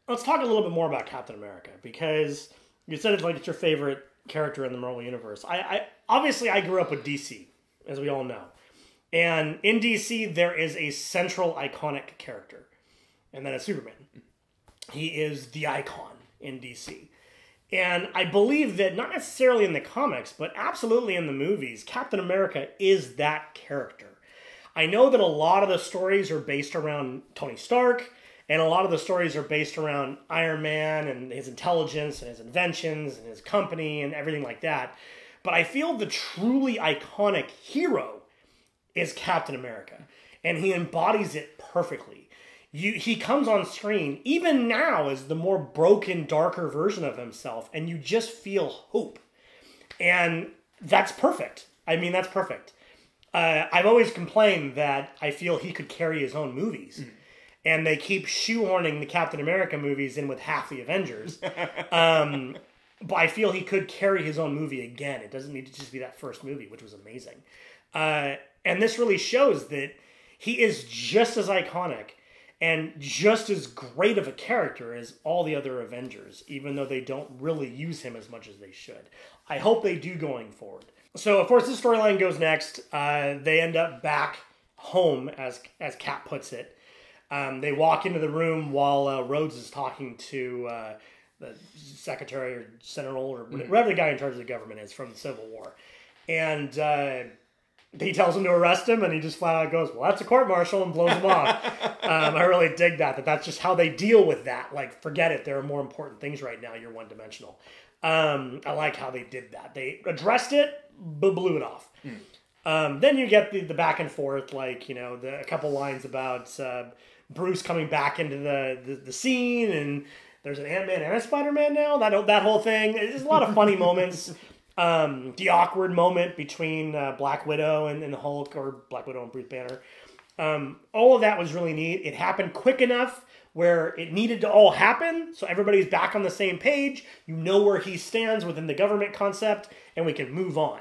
let's talk a little bit more about Captain America, because you said it's your favorite character in the Marvel universe. I obviously I grew up with DC, as we all know, and in DC there is a central iconic character, and that is Superman. He is the icon in DC, and I believe that not necessarily in the comics, but absolutely in the movies, Captain America is that character. I know that a lot of the stories are based around Tony Stark And a lot of the stories are based around Iron Man and his intelligence and his inventions and his company and everything like that. But I feel the truly iconic hero is Captain America. And he embodies it perfectly. He comes on screen, even now, as the more broken, darker version of himself. And you just feel hope. And that's perfect. I mean, that's perfect. I've always complained that I feel he could carry his own movies. And they keep shoehorning the Captain America movies in with half the Avengers. But I feel he could carry his own movie again. It doesn't need to just be that first movie, which was amazing. And this really shows that he is just as iconic and just as great of a character as all the other Avengers, even though they don't really use him as much as they should. I hope they do going forward. So, of course, this storyline goes next. They end up back home, as Cap puts it. They walk into the room while Rhodes is talking to the secretary or general or whatever the guy in charge of the government is from the Civil War. And he tells him to arrest him, and he just flat out goes, well, that's a court-martial, and blows him off. I really dig that that's just how they deal with that. Like, forget it. There are more important things right now. You're one-dimensional. I like how they did that. They addressed it, but blew it off. Then you get the back and forth, like, a couple lines about Bruce coming back into the scene, and there's an Ant-Man and a Spider-Man now. That whole thing. There's a lot of funny moments. The awkward moment between Black Widow and the Hulk, or Black Widow and Bruce Banner. All of that was really neat. It happened quick enough where it needed to all happen, so everybody's back on the same page. You know where he stands within the government concept, and we can move on.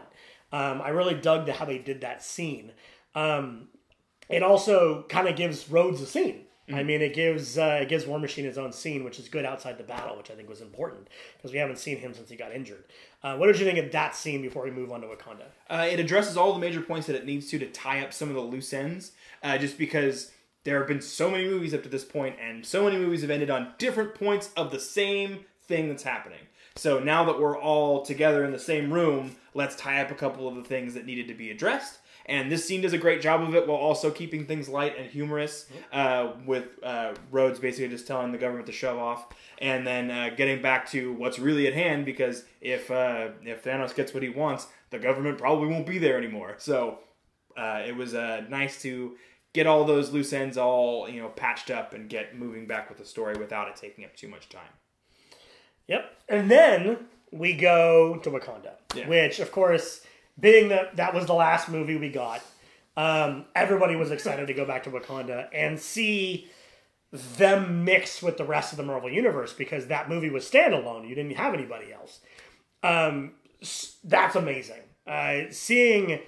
I really dug how they did that scene. It also kind of gives Rhodes a scene. I mean, it gives War Machine his own scene, which is good outside the battle, which I think was important, because we haven't seen him since he got injured. What did you think of that scene before we move on to Wakanda? It addresses all the major points that it needs to tie up some of the loose ends, just because there have been so many movies up to this point, and so many movies have ended on different points of the same thing that's happening. So now that we're all together in the same room, let's tie up a couple of the things that needed to be addressed. And this scene does a great job of it, while also keeping things light and humorous, with Rhodes basically just telling the government to shove off, and then getting back to what's really at hand, because if Thanos gets what he wants, the government probably won't be there anymore. So it was nice to get all those loose ends all patched up and get moving back with the story without it taking up too much time. Yep. And then we go to Wakanda, which, of course, being that was the last movie we got, everybody was excited to go back to Wakanda and see them mix with the rest of the Marvel Universe, because that movie was standalone. You didn't have anybody else. That's amazing. Seeing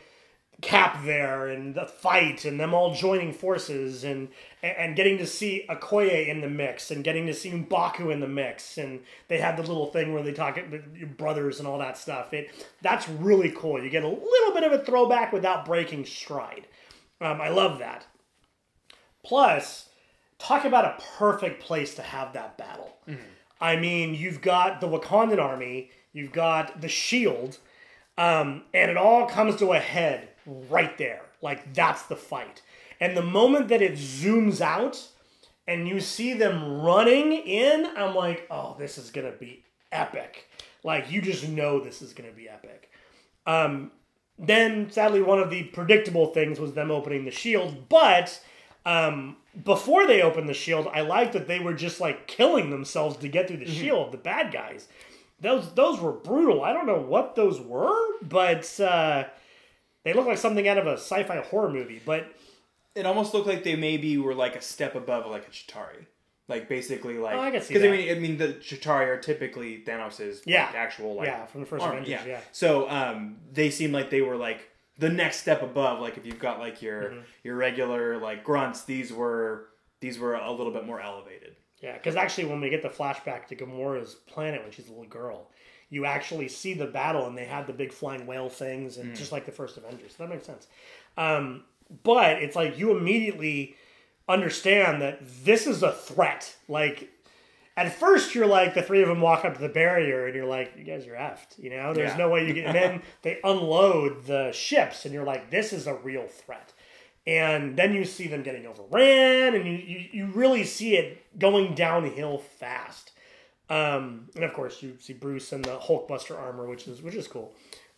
Cap there and the fight and them all joining forces and getting to see Okoye in the mix and getting to see M'Baku in the mix, and they had the little thing where they talk about brothers and all that stuff. That's really cool. You get a little bit of a throwback without breaking stride. I love that. Plus, talk about a perfect place to have that battle. I mean, you've got the Wakandan army, you've got the shield, and it all comes to a head right there. Like, that's the fight. And the moment that it zooms out and you see them running in, I'm like, oh, this is going to be epic. Like, you just know this is going to be epic. Then, sadly, one of the predictable things was them opening the shield. But before they opened the shield, I liked that they were just, like, killing themselves to get through the shield, the bad guys. Those were brutal. I don't know what those were, but they look like something out of a sci-fi horror movie. But it almost looked like they maybe were like a step above, like a Chitauri. Like, basically, like... Oh, I can see that. Because, I mean, the Chitauri are typically Thanos' like, actual, like... Yeah, from the first Avengers, yeah. So, they seemed like they were, like, the next step above. Like, if you've got, like, your regular, like, grunts, these were a little bit more elevated. Yeah, because actually when we get the flashback to Gamora's planet when she's a little girl, you actually see the battle, and they had the big flying whale things, and just like the first Avengers. So that makes sense. But it's like you immediately understand that this is a threat. Like, at first you're like, the three of them walk up to the barrier, and you're like, you guys are effed. You know, there's no way you can... And then they unload the ships, and you're like, this is a real threat. And then you see them getting overran, and you really see it going downhill fast. And of course, you see Bruce in the Hulkbuster armor, which is cool.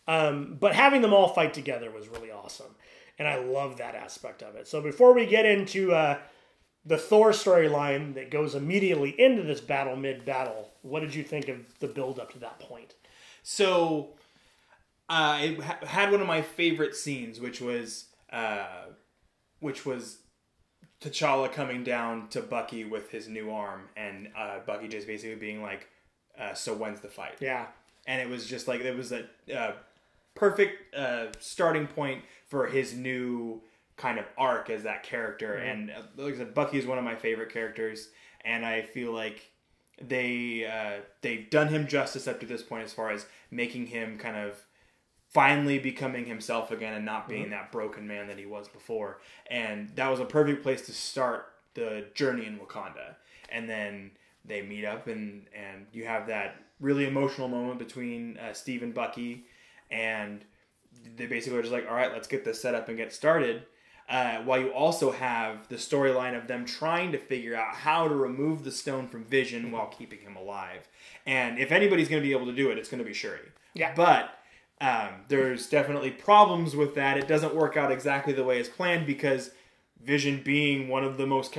But having them all fight together was really awesome. And I love that aspect of it. So before we get into the Thor storyline that goes immediately into this battle, mid-battle, what did you think of the build-up to that point? So, it had one of my favorite scenes, which was T'Challa coming down to Bucky with his new arm, and Bucky just basically being like, so when's the fight? Yeah. And it was just like, it was a perfect starting point for his new kind of arc as that character. Mm-hmm. And like I said, Bucky is one of my favorite characters, and I feel like they've done him justice up to this point as far as making him kind of finally becoming himself again and not being that broken man that he was before. And that was a perfect place to start the journey in Wakanda. And then they meet up, and you have that really emotional moment between Steve and Bucky, and they basically are just like, all right, let's get this set up and get started. While you also have the storyline of them trying to figure out how to remove the stone from Vision while keeping him alive. And if anybody's going to be able to do it, it's going to be Shuri. Yeah. But there's definitely problems with that. It doesn't work out exactly the way it's planned, because Vision being one of the most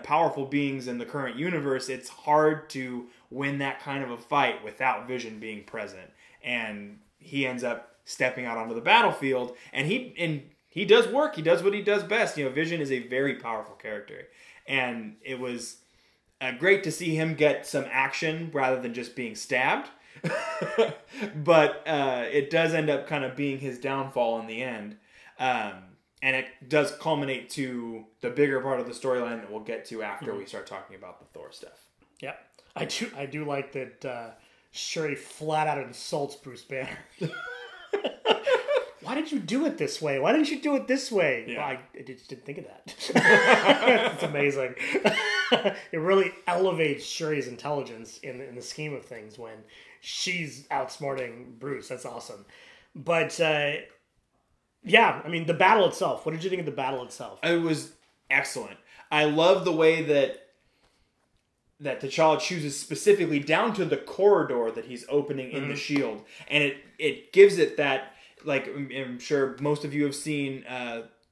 powerful beings in the current universe, it's hard to win that kind of a fight without Vision being present. And he ends up stepping out onto the battlefield, and he does work. He does what he does best. You know, Vision is a very powerful character, and it was great to see him get some action rather than just being stabbed. But it does end up kind of being his downfall in the end. And it does culminate to the bigger part of the storyline that we'll get to after we start talking about the Thor stuff. Yeah. I do like that Shuri flat out insults Bruce Banner. Why did you do it this way? Why didn't you do it this way? Yeah. Well, I just didn't think of that. It's amazing. It really elevates Shuri's intelligence in the scheme of things when she's outsmarting Bruce. That's awesome. But, yeah, I mean, the battle itself. What did you think of the battle itself? It was excellent. I love the way that T'Challa chooses specifically down to the corridor that he's opening in the shield. And it gives it that, like, I'm sure most of you have seen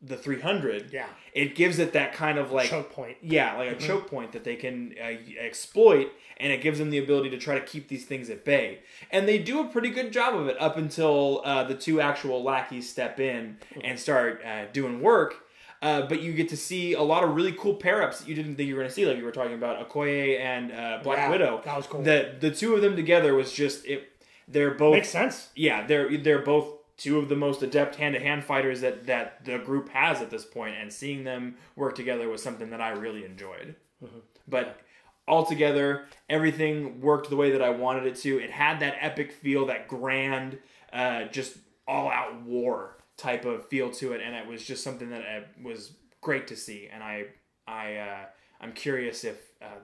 the 300. Yeah. It gives it that kind of like choke point. Yeah, like a choke point that they can exploit, and it gives them the ability to try to keep these things at bay. And they do a pretty good job of it up until the two actual lackeys step in and start doing work. But you get to see a lot of really cool pair-ups that you didn't think you were going to see. Like you were talking about Okoye and Black Widow. That was cool. The two of them together was just it. They're both makes sense. Yeah, they're both two of the most adept hand-to-hand fighters that the group has at this point, and seeing them work together was something that I really enjoyed. Mm-hmm. But altogether, everything worked the way that I wanted it to. It had that epic feel, that grand, just all-out war type of feel to it, and it was just something that was great to see. And I'm curious if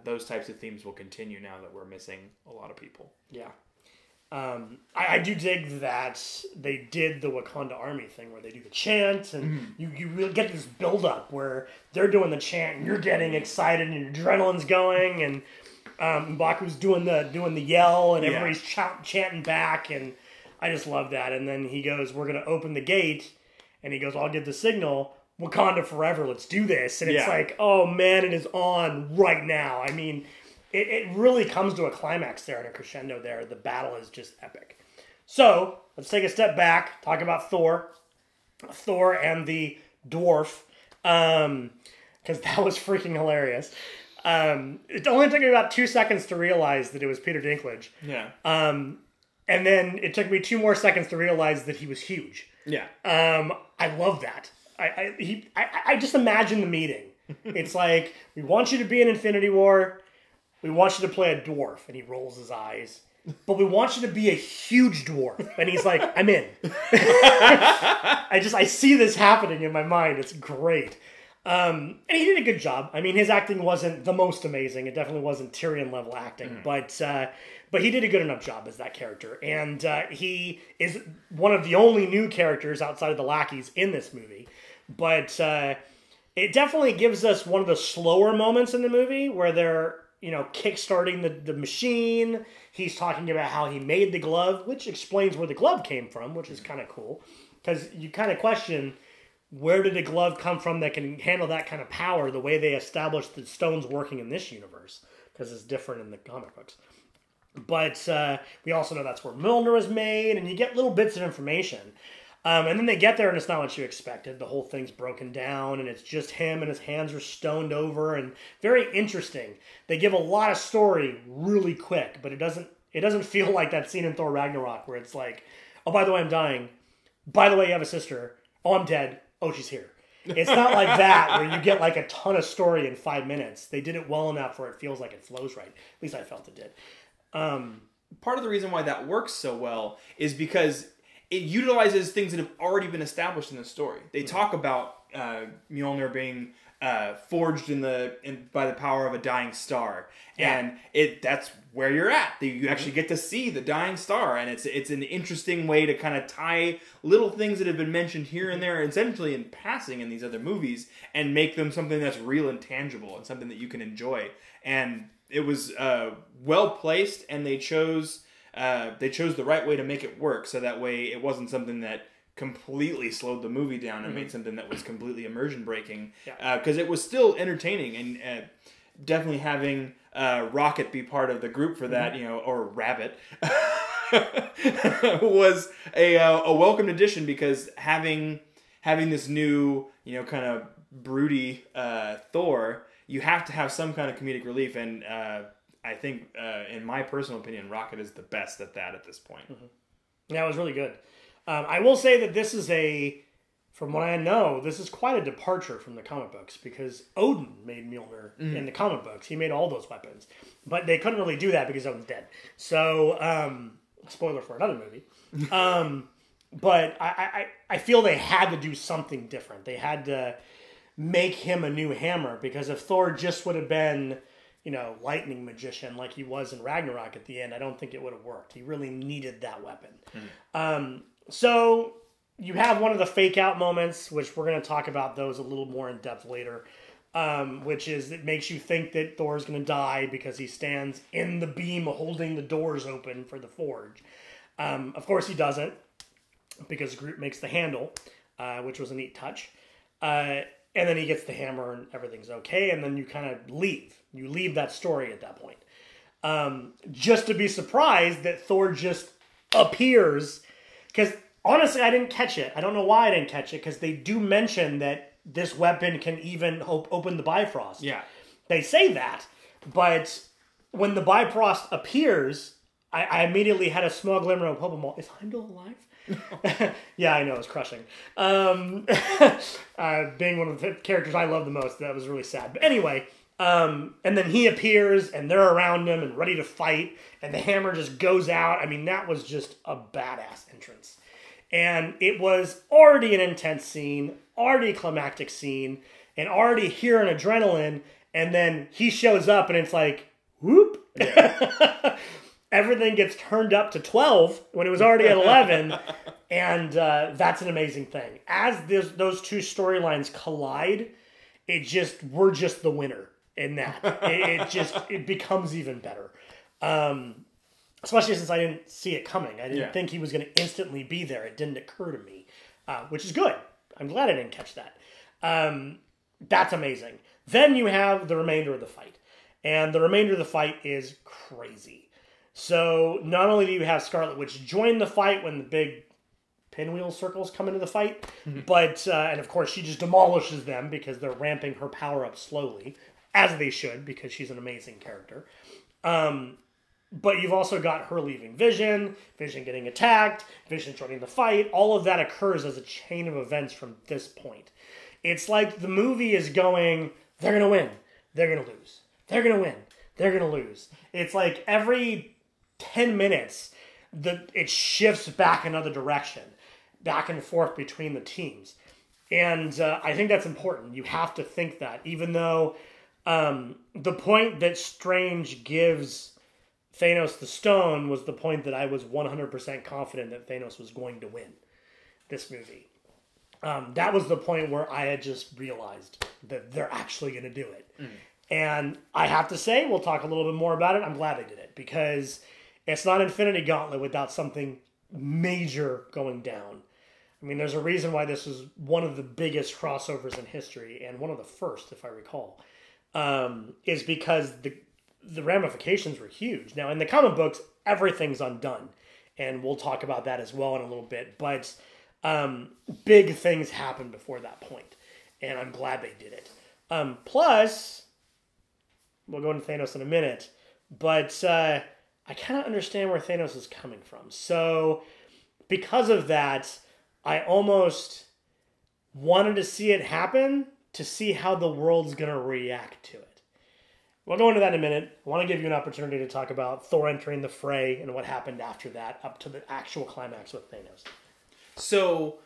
those types of themes will continue now that we're missing a lot of people. Yeah. I do dig that they did the Wakanda Army thing where they do the chant, and you really get this build-up where they're doing the chant and you're getting excited and your adrenaline's going, and M'Baku's doing the yell, and everybody's chanting back, and I just love that. And then he goes, we're going to open the gate, and he goes, I'll give the signal, Wakanda forever, let's do this. And it's like, oh man, it is on right now. I mean, it really comes to a climax there and a crescendo there. The battle is just epic. So, let's take a step back, talk about Thor. Thor and the dwarf, because that was freaking hilarious. It only took me about 2 seconds to realize that it was Peter Dinklage. Yeah. And then it took me 2 more seconds to realize that he was huge. Yeah. I love that. I just imagine the meeting. It's like, we want you to be in Infinity War. We want you to play a dwarf. And he rolls his eyes. But we want you to be a huge dwarf. And he's like, I'm in. I see this happening in my mind. It's great. And he did a good job. I mean, his acting wasn't the most amazing. It definitely wasn't Tyrion level acting. But he did a good enough job as that character. And he is one of the only new characters outside of the lackeys in this movie. But it definitely gives us one of the slower moments in the movie where they're, kickstarting the machine. He's talking about how he made the glove, which explains where the glove came from, which is kind of cool. Because you kind of question, where did a glove come from that can handle that kind of power the way they established the stones working in this universe? Because it's different in the comic books. But we also know that's where Mjolnir was made, and you get little bits of information. And then they get there, and it's not what you expected. The whole thing's broken down, and it's just him, and his hands are stoned over, and very interesting. They give a lot of story really quick, but it doesn't feel like that scene in Thor Ragnarok where it's like, oh, by the way, I'm dying. By the way, you have a sister. Oh, I'm dead. Oh, she's here. It's not like that where you get like a ton of story in 5 minutes. They did it well enough where it feels like it flows right. At least I felt it did. Part of the reason why that works so well is because it utilizes things that have already been established in the story. They talk about Mjolnir being forged by the power of a dying star, and that's where you're at. You actually get to see the dying star, and it's an interesting way to kind of tie little things that have been mentioned here and there, essentially in passing in these other movies, and make them something that's real and tangible and something that you can enjoy. And it was well placed, and they chose the right way to make it work, so that way it wasn't something that completely slowed the movie down and made something that was completely immersion breaking. Because it was still entertaining, and definitely having Rocket be part of the group for that, or Rabbit, was a welcome addition, because having this new, kind of broody Thor, you have to have some kind of comedic relief, and I think, in my personal opinion, Rocket is the best at that at this point. Yeah, it was really good. I will say that this is from what I know, this is quite a departure from the comic books, because Odin made Mjolnir in the comic books. He made all those weapons. But they couldn't really do that because Odin's dead. So, spoiler for another movie. But I feel they had to do something different. They had to make him a new hammer, because if Thor just would have been, lightning magician like he was in Ragnarok at the end, I don't think it would have worked. He really needed that weapon. So you have one of the fake out moments, which we're going to talk about those a little more in depth later, which is it makes you think that Thor's going to die because he stands in the beam holding the doors open for the forge. Of course he doesn't, because Groot makes the handle, which was a neat touch. And then he gets the hammer and everything's okay, and then you kind of leave. You leave that story at that point. Just to be surprised that Thor just appears. Because honestly, I didn't catch it. I don't know why I didn't catch it, because they do mention that this weapon can even open the Bifrost. Yeah. They say that, but when the Bifrost appears, I immediately had a small glimmer of hope. I'm all, is Heimdall alive? Yeah, I know, it's crushing. Being one of the characters I love the most, that was really sad. But anyway, and then he appears, and they're around him and ready to fight, and the hammer just goes out. I mean, that was just a badass entrance. And it was already an intense scene, already a climactic scene, and already here an adrenaline, and then he shows up, and it's like, whoop! Yeah. Everything gets turned up to 12 when it was already at 11, and that's an amazing thing. As those two storylines collide, we're just the winner in that. It becomes even better. Especially since I didn't see it coming. I didn't think he was going to instantly be there. It didn't occur to me, which is good. I'm glad I didn't catch that. That's amazing. Then you have the remainder of the fight, and the remainder of the fight is crazy. So not only do you have Scarlet Witch join the fight when the big pinwheel circles come into the fight, but and of course she just demolishes them because they're ramping her power up slowly, as they should, because she's an amazing character. But you've also got her leaving Vision, Vision getting attacked, Vision joining the fight. All of that occurs as a chain of events from this point. It's like the movie is going, they're going to win, they're going to lose, they're going to win, they're going to lose. It's like every 10 minutes, it shifts back another direction, back and forth between the teams. And I think that's important. You have to think that, even though the point that Strange gives Thanos the stone was the point that I was 100% confident that Thanos was going to win this movie. That was the point where I had just realized that they're actually going to do it. And I have to say, we'll talk a little bit more about it. I'm glad they did it because it's not Infinity Gauntlet without something major going down. I mean, there's a reason why this is one of the biggest crossovers in history and one of the first, if I recall, is because the ramifications were huge. Now, in the comic books, everything's undone, and we'll talk about that as well in a little bit. But big things happened before that point, and I'm glad they did it. Plus, we'll go into Thanos in a minute, but I kind of understand where Thanos is coming from. So, because of that, I almost wanted to see it happen to see how the world's going to react to it. We'll go into that in a minute. I want to give you an opportunity to talk about Thor entering the fray and what happened after that up to the actual climax with Thanos. So,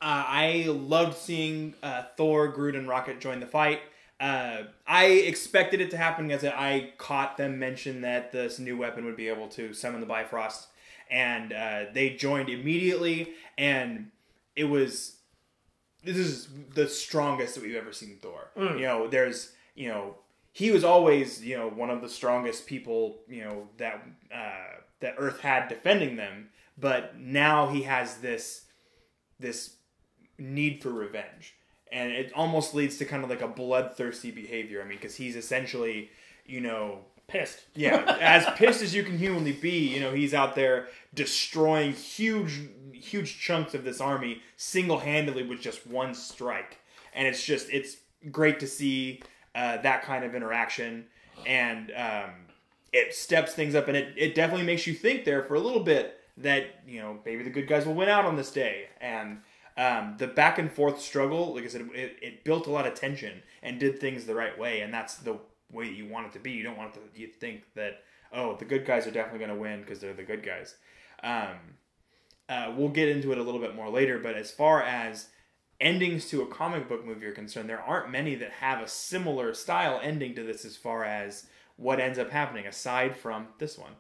I loved seeing Thor, Groot, and Rocket join the fight. I expected it to happen because I caught them mention that this new weapon would be able to summon the Bifrost. And they joined immediately, and this is the strongest that we've ever seen Thor. He was always, one of the strongest people, that Earth had defending them. But now he has this need for revenge. And it almost leads to kind of like a bloodthirsty behavior. I mean, because he's essentially, pissed. Yeah, as pissed as you can humanly be. He's out there destroying huge chunks of this army single-handedly with just one strike. And it's great to see that kind of interaction. And it steps things up, and it definitely makes you think there for a little bit that, maybe the good guys will win out on this day. And the back and forth struggle, like I said, it built a lot of tension and did things the right way, and that's the way you want it to be. You don't want you think that, the good guys are definitely going to win because they're the good guys. We'll get into it a little bit more later, but as far as endings to a comic book movie are concerned, there aren't many that have a similar style ending to this as far as what ends up happening, aside from this one.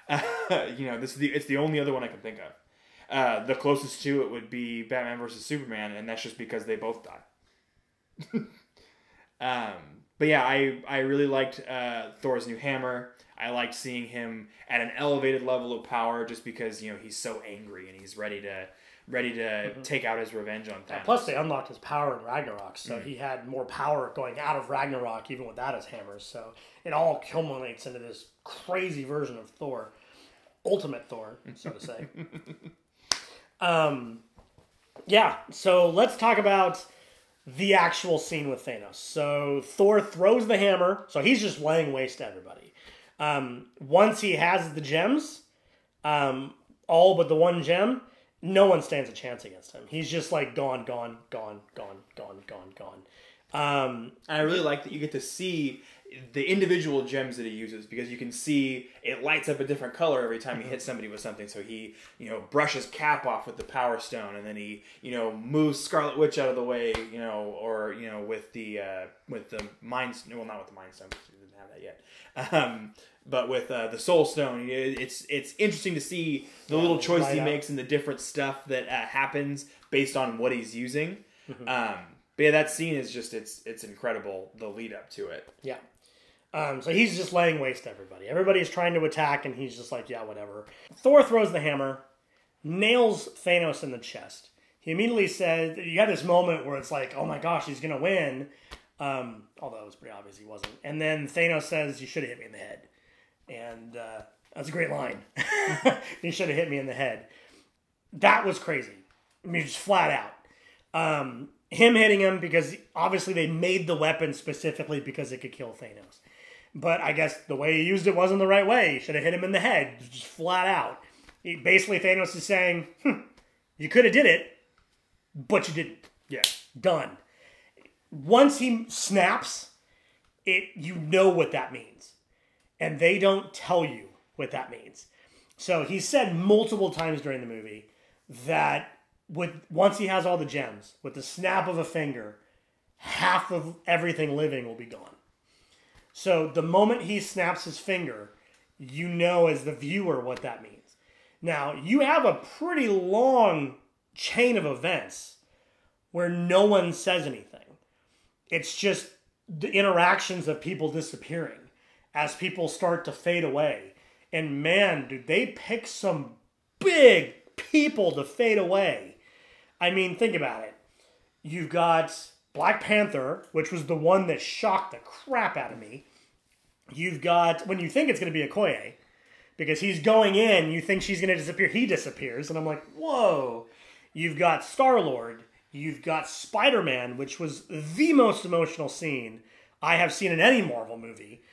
It's the only other one I can think of. The closest to it would be Batman vs. Superman, and that's just because they both die. But yeah, I really liked Thor's new hammer. I liked seeing him at an elevated level of power just because, he's so angry and he's ready to take out his revenge on Thanos. Plus, they unlocked his power in Ragnarok, so he had more power going out of Ragnarok even without his hammers. So it all culminates into this crazy version of Thor. Ultimate Thor, so to say. Yeah, so let's talk about the actual scene with Thanos. So Thor throws the hammer, so he's just laying waste to everybody. Once he has the gems, all but the one gem, no one stands a chance against him. He's just like gone. I really like that you get to see the individual gems that he uses, because you can see it lights up a different color every time he hits somebody with something. So he, brushes Cap off with the Power Stone, and then he, moves Scarlet Witch out of the way, or with the Mind Stone. Well, not with the Mind Stone, because he didn't have that yet. But with the Soul Stone, it's interesting to see the little choices he makes and the different stuff that happens based on what he's using. But yeah, that scene is just, it's incredible, the lead up to it. Yeah. So he's just laying waste to everybody. Everybody's trying to attack, and he's just like, yeah, whatever. Thor throws the hammer, nails Thanos in the chest. He immediately said, you had this moment where it's like, oh my gosh, he's going to win. Although it was pretty obvious he wasn't. And then Thanos says, you should have hit me in the head. And that's a great line. You should have hit me in the head. That was crazy. I mean, just flat out. Him hitting him, because obviously they made the weapon specifically because it could kill Thanos. But I guess the way he used it wasn't the right way. You should have hit him in the head, just flat out. Basically, Thanos is saying, you could have did it, but you didn't. Yeah. Done. Once he snaps, you know what that means. And they don't tell you what that means. So he said multiple times during the movie that once he has all the gems, with the snap of a finger, half of everything living will be gone. So the moment he snaps his finger, you know as the viewer what that means. Now, you have a pretty long chain of events where no one says anything. It's just the interactions of people disappearing as people start to fade away. And man, dude, they pick some big people to fade away. I mean, think about it. You've got Black Panther, which was the one that shocked the crap out of me. You've got, when you think it's going to be Okoye, because he's going in, you think she's going to disappear, he disappears, and I'm like, whoa. You've got Star-Lord. You've got Spider-Man, which was the most emotional scene I have seen in any Marvel movie.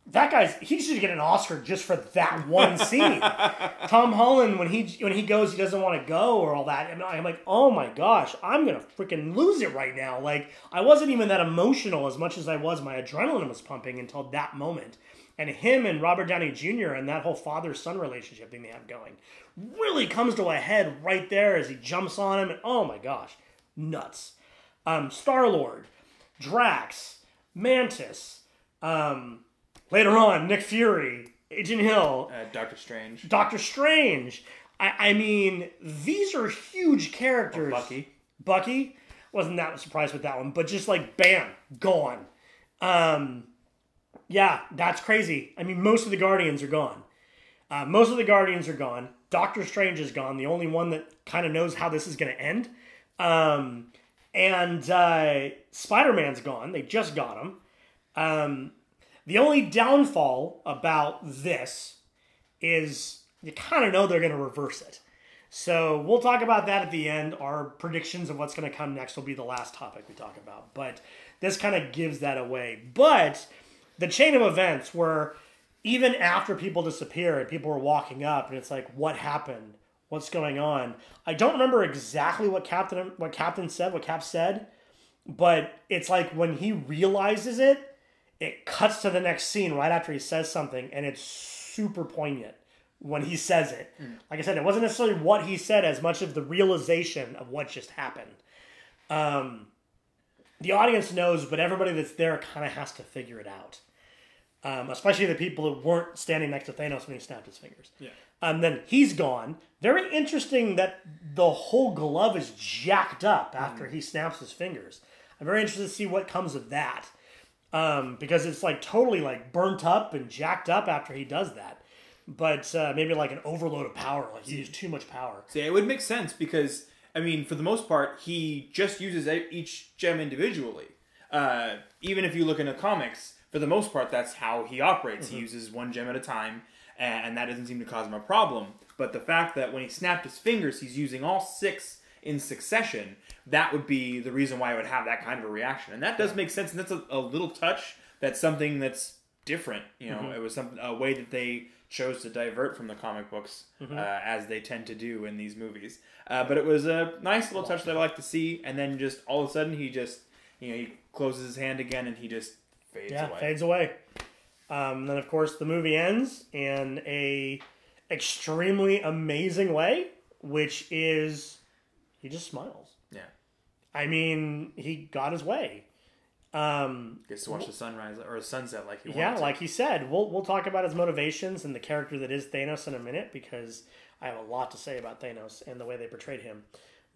That guy's, he should get an Oscar just for that one scene. Tom Holland, when he goes, he doesn't want to go or all that. And I'm like, oh my gosh, I'm going to freaking lose it right now. Like, I wasn't even that emotional as much as I was. My adrenaline was pumping until that moment. And him and Robert Downey Jr. and that whole father-son relationship thing they have going really comes to a head right there as he jumps on him. And oh my gosh, nuts. Star-Lord, Drax, Mantis, later on, Nick Fury, Agent Hill. Doctor Strange. Doctor Strange. I mean, these are huge characters. Bucky. Bucky? Wasn't that surprised with that one. But just like, bam, gone. Yeah, that's crazy. I mean, most of the Guardians are gone. Doctor Strange is gone. The only one that kind of knows how this is going to end. And Spider-Man's gone. They just got him. The only downfall about this is you kind of know they're going to reverse it. So we'll talk about that at the end. Our predictions of what's going to come next will be the last topic we talk about. But this kind of gives that away. But the chain of events where even after people disappear and people are walking up and it's like, what happened? What's going on? I don't remember exactly what Cap said, but it's like when he realizes it, it cuts to the next scene right after he says something, and it's super poignant when he says it. Like I said, it wasn't necessarily what he said as much as the realization of what just happened. The audience knows, but everybody that's there kind of has to figure it out. Especially the people who weren't standing next to Thanos when he snapped his fingers. Yeah. Then he's gone. Very interesting that the whole glove is jacked up after he snaps his fingers. I'm very interested to see what comes of that. Because it's like totally like burnt up and jacked up after he does that. But maybe like an overload of power. Like he used too much power. See, it would make sense because, I mean, for the most part, he just uses each gem individually. Even if you look into comics, for the most part, that's how he operates. He uses one gem at a time, and that doesn't seem to cause him a problem. But the fact that when he snapped his fingers, he's using all 6 in succession, that would be the reason why I would have that kind of a reaction. And that does make sense, and that's a little touch. That's something that's different. You know, it was a way that they chose to divert from the comic books, as they tend to do in these movies. But it was a nice little touch that I like to see, and then just all of a sudden he just, he closes his hand again and he just fades away. Then, of course, the movie ends in a extremely amazing way, which is he just smiles. Yeah. I mean, he got his way. Gets to watch the sunrise or the sunset like he wanted to. Yeah, like he said. We'll talk about his motivations and the character that is Thanos in a minute, because I have a lot to say about Thanos and the way they portrayed him.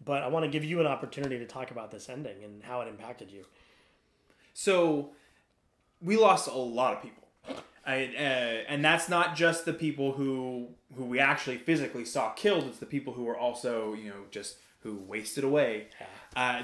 But I want to give you an opportunity to talk about this ending and how it impacted you. So, we lost a lot of people. And that's not just the people who we actually physically saw killed. It's the people who were also, just who wasted away.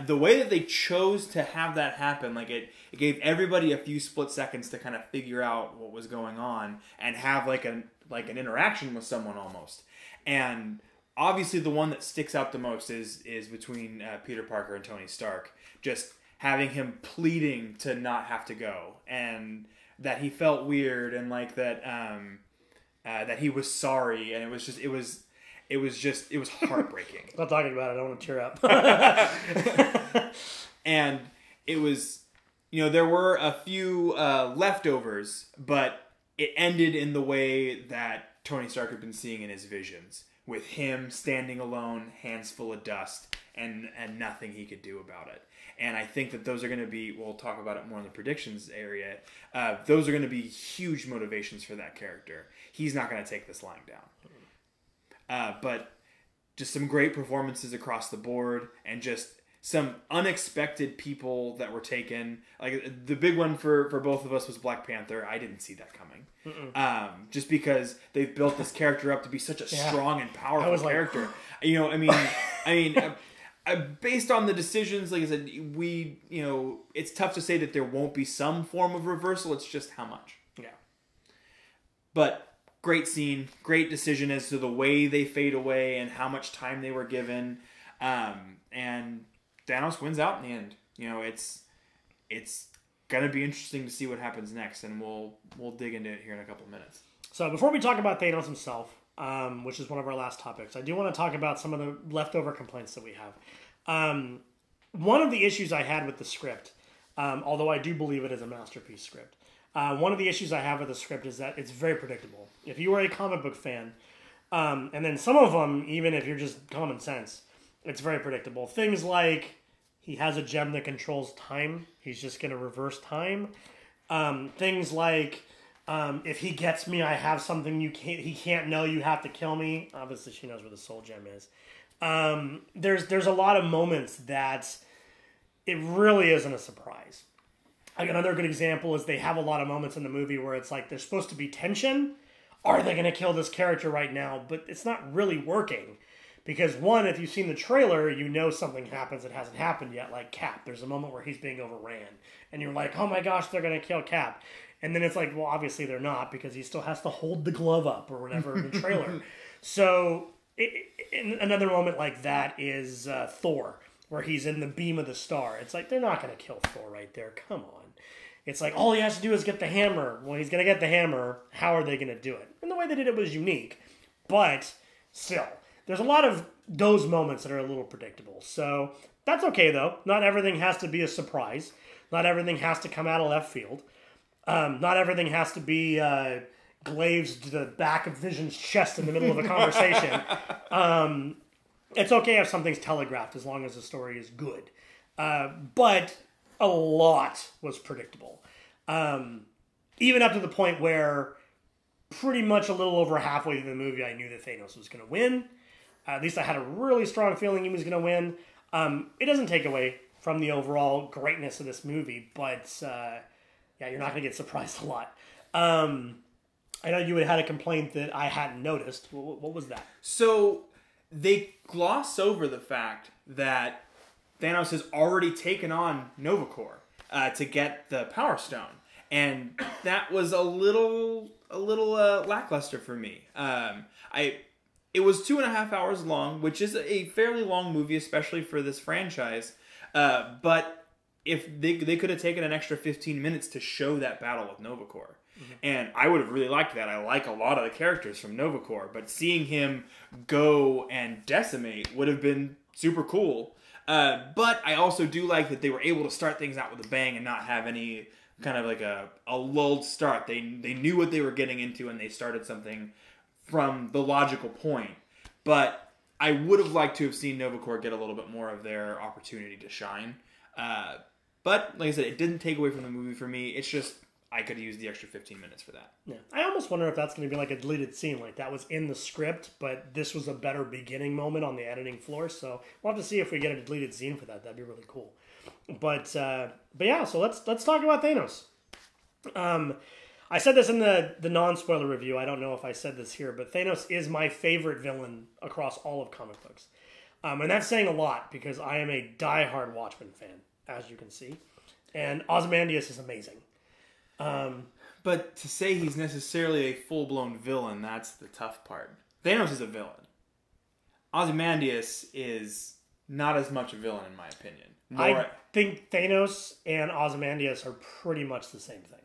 The way that they chose to have that happen, like it gave everybody a few split seconds to kind of figure out what was going on and have like an interaction with someone almost. And obviously the one that sticks out the most is between Peter Parker and Tony Stark. Just having him pleading to not have to go, and that he felt weird, and like that that he was sorry, and it was heartbreaking. I'm not talking about it. I don't want to tear up. And it was, there were a few leftovers, but it ended in the way that Tony Stark had been seeing in his visions, with him standing alone, hands full of dust, and nothing he could do about it. And I think that those are going to be, we'll talk about it more in the predictions area, those are going to be huge motivations for that character. He's not going to take this lying down. But just some great performances across the board, and just some unexpected people that were taken. Like the big one for both of us was Black Panther. I didn't see that coming. Just because they've built this character up to be such a strong and powerful character. You know, I mean, based on the decisions, like I said, it's tough to say that there won't be some form of reversal. It's just how much. Yeah. But great scene, great decision as to the way they fade away and how much time they were given. And Thanos wins out in the end. You know, it's gonna be interesting to see what happens next, and we'll dig into it here in a couple of minutes. So before we talk about Thanos himself, which is one of our last topics, I do want to talk about some of the leftover complaints that we have. One of the issues I had with the script, although I do believe it is a masterpiece script, one of the issues I have with the script is that it's very predictable. If you are a comic book fan, and then some of them, even if you're just common sense, it's very predictable. Things like he has a gem that controls time. He's just going to reverse time. Things like if he gets me, I have something he can't know. You have to kill me. Obviously, she knows where the soul gem is. There's a lot of moments that it really isn't a surprise. Like another good example is they have a lot of moments in the movie where it's like there's supposed to be tension. Are they going to kill this character right now? But it's not really working. Because one, if you've seen the trailer, you know something happens that hasn't happened yet, like Cap. There's a moment where he's being overran. And you're like, oh my gosh, they're going to kill Cap. And then it's like, well, obviously they're not, because he still has to hold the glove up or whatever in the trailer. So another moment like that is Thor, where he's in the beam of the star. It's like, they're not going to kill Thor right there. Come on. It's like, all he has to do is get the hammer. Well, he's going to get the hammer. How are they going to do it? And the way they did it was unique. But still, there's a lot of those moments that are a little predictable. So that's okay, though. Not everything has to be a surprise. Not everything has to come out of left field. Not everything has to be glazed to the back of Vision's chest in the middle of a conversation. It's okay if something's telegraphed as long as the story is good. But a lot was predictable. Even up to the point where pretty much a little over halfway through the movie, I knew that Thanos was going to win. At least I had a really strong feeling he was going to win. It doesn't take away from the overall greatness of this movie, but yeah, you're not going to get surprised a lot. I know you had a complaint that I hadn't noticed. What was that? So they gloss over the fact that Thanos has already taken on Nova Corps to get the Power Stone, and that was a little lackluster for me. It was 2.5 hours long, which is a fairly long movie, especially for this franchise. But if they could have taken an extra 15 minutes to show that battle with Nova Corps. Mm-hmm. And I would have really liked that. I like a lot of the characters from Nova Corps, but seeing him go and decimate would have been super cool. But I also do like that they were able to start things out with a bang and not have any kind of like a lulled start. They knew what they were getting into, and they started something from the logical point. But I would have liked to have seen Nova Corps get a little bit more of their opportunity to shine. But like I said, it didn't take away from the movie for me. It's just I could have used the extra 15 minutes for that. Yeah, I almost wonder if that's going to be like a deleted scene, like that was in the script, but this was a better beginning moment on the editing floor. So we'll have to see if we get a deleted scene for that. That'd be really cool. But yeah, so let's talk about Thanos. I said this in the non-spoiler review. I don't know if I said this here, but Thanos is my favorite villain across all of comic books. And that's saying a lot because I am a diehard Watchmen fan, as you can see. And Ozymandias is amazing. But to say he's necessarily a full-blown villain, that's the tough part. Thanos is a villain. Ozymandias is not as much a villain, in my opinion. I think Thanos and Ozymandias are pretty much the same thing.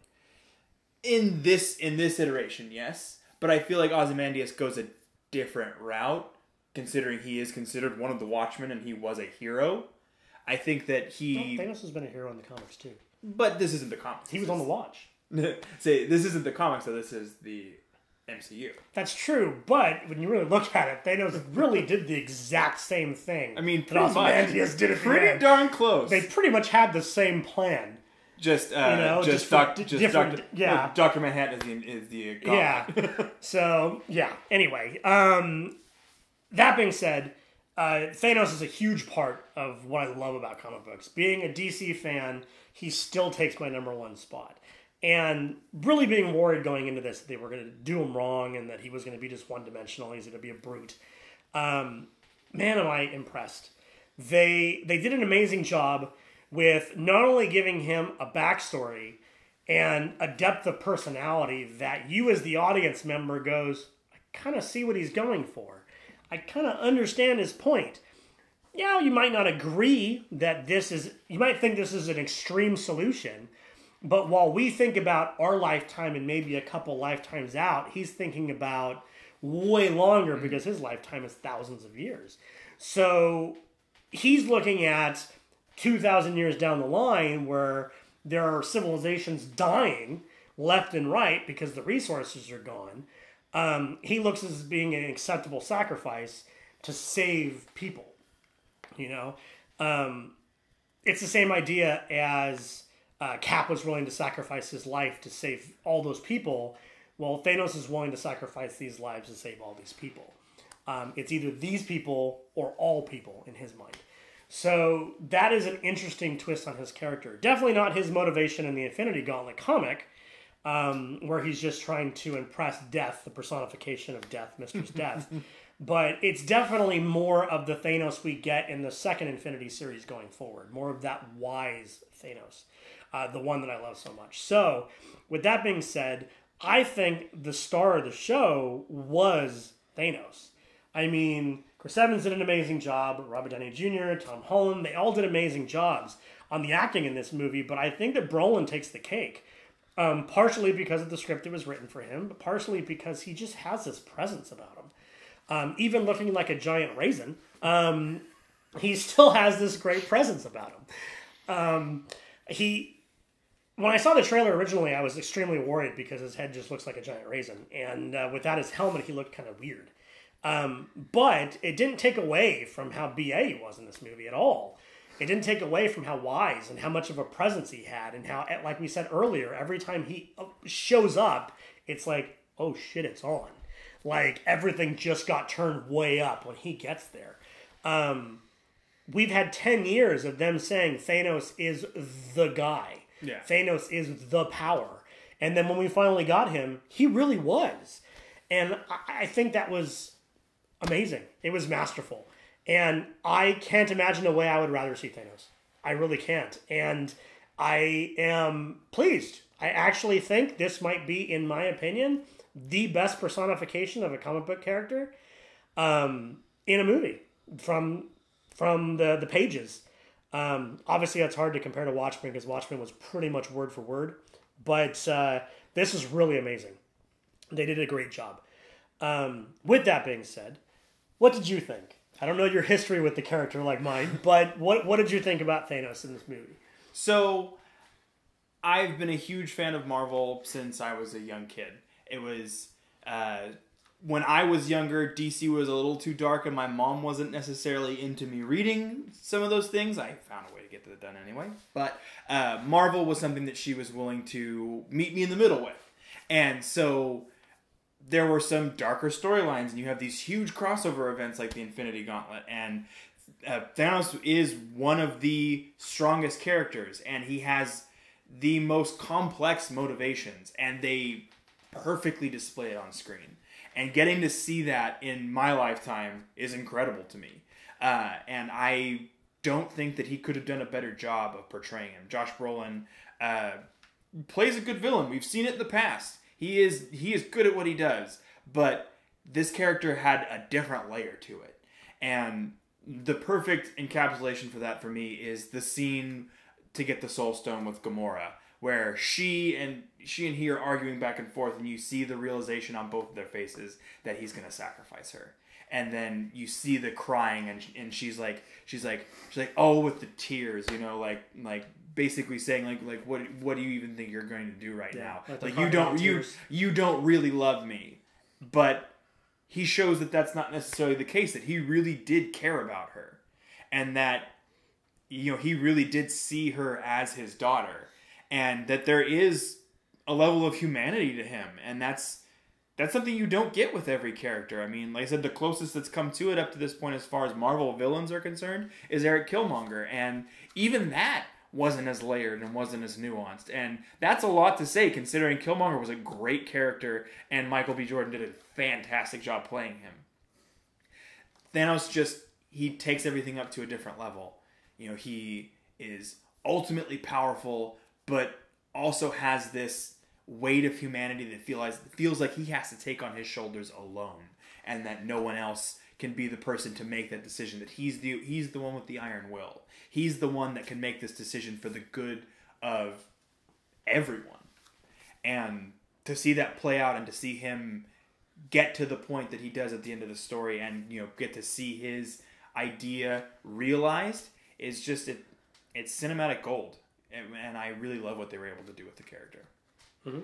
In this iteration, yes. But I feel like Ozymandias goes a different route, considering he is considered one of the Watchmen and he was a hero. I think that Thanos has been a hero in the comics, too. But this isn't the comics. He was on the Watch. Say, this isn't the comics, so this is the MCU. That's true, but when you really look at it, Thanos really did the exact same thing. I mean, Ozymandias did it pretty darn close. They pretty much had the same plan. Just different. Yeah, Dr. Manhattan is the god. Yeah. So yeah. Anyway, that being said, Thanos is a huge part of what I love about comic books. Being a DC fan, he still takes my #1 spot. And really being worried going into this that they were going to do him wrong and that he was going to be just one-dimensional, he's going to be a brute. Man, am I impressed. They did an amazing job with not only giving him a backstory and a depth of personality that you as the audience member goes, I kind of see what he's going for. I kind of understand his point. Yeah, you might not agree that you might think this is an extreme solution, but while we think about our lifetime and maybe a couple lifetimes out, he's thinking about way longer because his lifetime is thousands of years. So he's looking at 2,000 years down the line where there are civilizations dying left and right because the resources are gone. He looks as being an acceptable sacrifice to save people. You know, it's the same idea as Cap was willing to sacrifice his life to save all those people. Well, Thanos is willing to sacrifice these lives to save all these people. It's either these people or all people in his mind. So that is an interesting twist on his character. Definitely not his motivation in the Infinity Gauntlet comic, where he's just trying to impress Death, the personification of Death, Mistress Death. But it's definitely more of the Thanos we get in the second Infinity series going forward. More of that wise Thanos. The one that I love so much. So, with that being said, I think the star of the show was Thanos. I mean, Chris Evans did an amazing job. Robert Downey Jr., Tom Holland, they all did amazing jobs on the acting in this movie. But I think that Brolin takes the cake. Partially because of the script that was written for him, but partially because he just has this presence about him. Even looking like a giant raisin, he still has this great presence about him. When I saw the trailer originally, I was extremely worried because his head just looks like a giant raisin. And without his helmet, he looked kind of weird. But it didn't take away from how BA he was in this movie at all. It didn't take away from how wise and how much of a presence he had. And how, like we said earlier, every time he shows up, it's like, oh shit, it's on. Like, everything just got turned way up when he gets there. We've had 10 years of them saying Thanos is the guy. Yeah. Thanos is the power. And then when we finally got him, he really was. And I think that was amazing. It was masterful. And I can't imagine a way I would rather see Thanos. I really can't. And I am pleased. I actually think this might be, in my opinion, the best personification of a comic book character in a movie from the pages. Obviously, that's hard to compare to Watchmen because Watchmen was pretty much word for word. But this is really amazing. They did a great job. With that being said, what did you think? I don't know your history with the character like mine, but what did you think about Thanos in this movie? So, I've been a huge fan of Marvel since I was a young kid. It was, when I was younger, DC was a little too dark and my mom wasn't necessarily into me reading some of those things. I found a way to get that done anyway. But Marvel was something that she was willing to meet me in the middle with. And so there were some darker storylines, and you have these huge crossover events like the Infinity Gauntlet, and Thanos is one of the strongest characters, and he has the most complex motivations, and they perfectly display it on screen. And getting to see that in my lifetime is incredible to me. And I don't think that he could have done a better job of portraying him. Josh Brolin plays a good villain. We've seen it in the past. He is good at what he does, but this character had a different layer to it. And the perfect encapsulation for that for me is the scene to get the Soul Stone with Gamora, where she and he are arguing back and forth, and you see the realization on both of their faces that he's going to sacrifice her. And then you see the crying, and she's like, oh, with the tears, you know, like basically saying like what do you even think you're going to do right now? Like you don't really love me. But he shows that that's not necessarily the case, that he really did care about her, and that, you know, he really did see her as his daughter, and that there is a level of humanity to him, and that's that's something you don't get with every character. I mean, like I said, the closest that's come to it up to this point as far as Marvel villains are concerned is Eric Killmonger. And even that wasn't as layered and wasn't as nuanced. And that's a lot to say considering Killmonger was a great character and Michael B. Jordan did a fantastic job playing him. Thanos he takes everything up to a different level. You know, he is ultimately powerful, but also has this weight of humanity that feels like he has to take on his shoulders alone, and that no one else can be the person to make that decision. That he's the one with the iron will. He's the one that can make this decision for the good of everyone. And to see that play out and to see him get to the point that he does at the end of the story, and get to see his idea realized is just it's cinematic gold. And I really love what they were able to do with the character. Mm-hmm.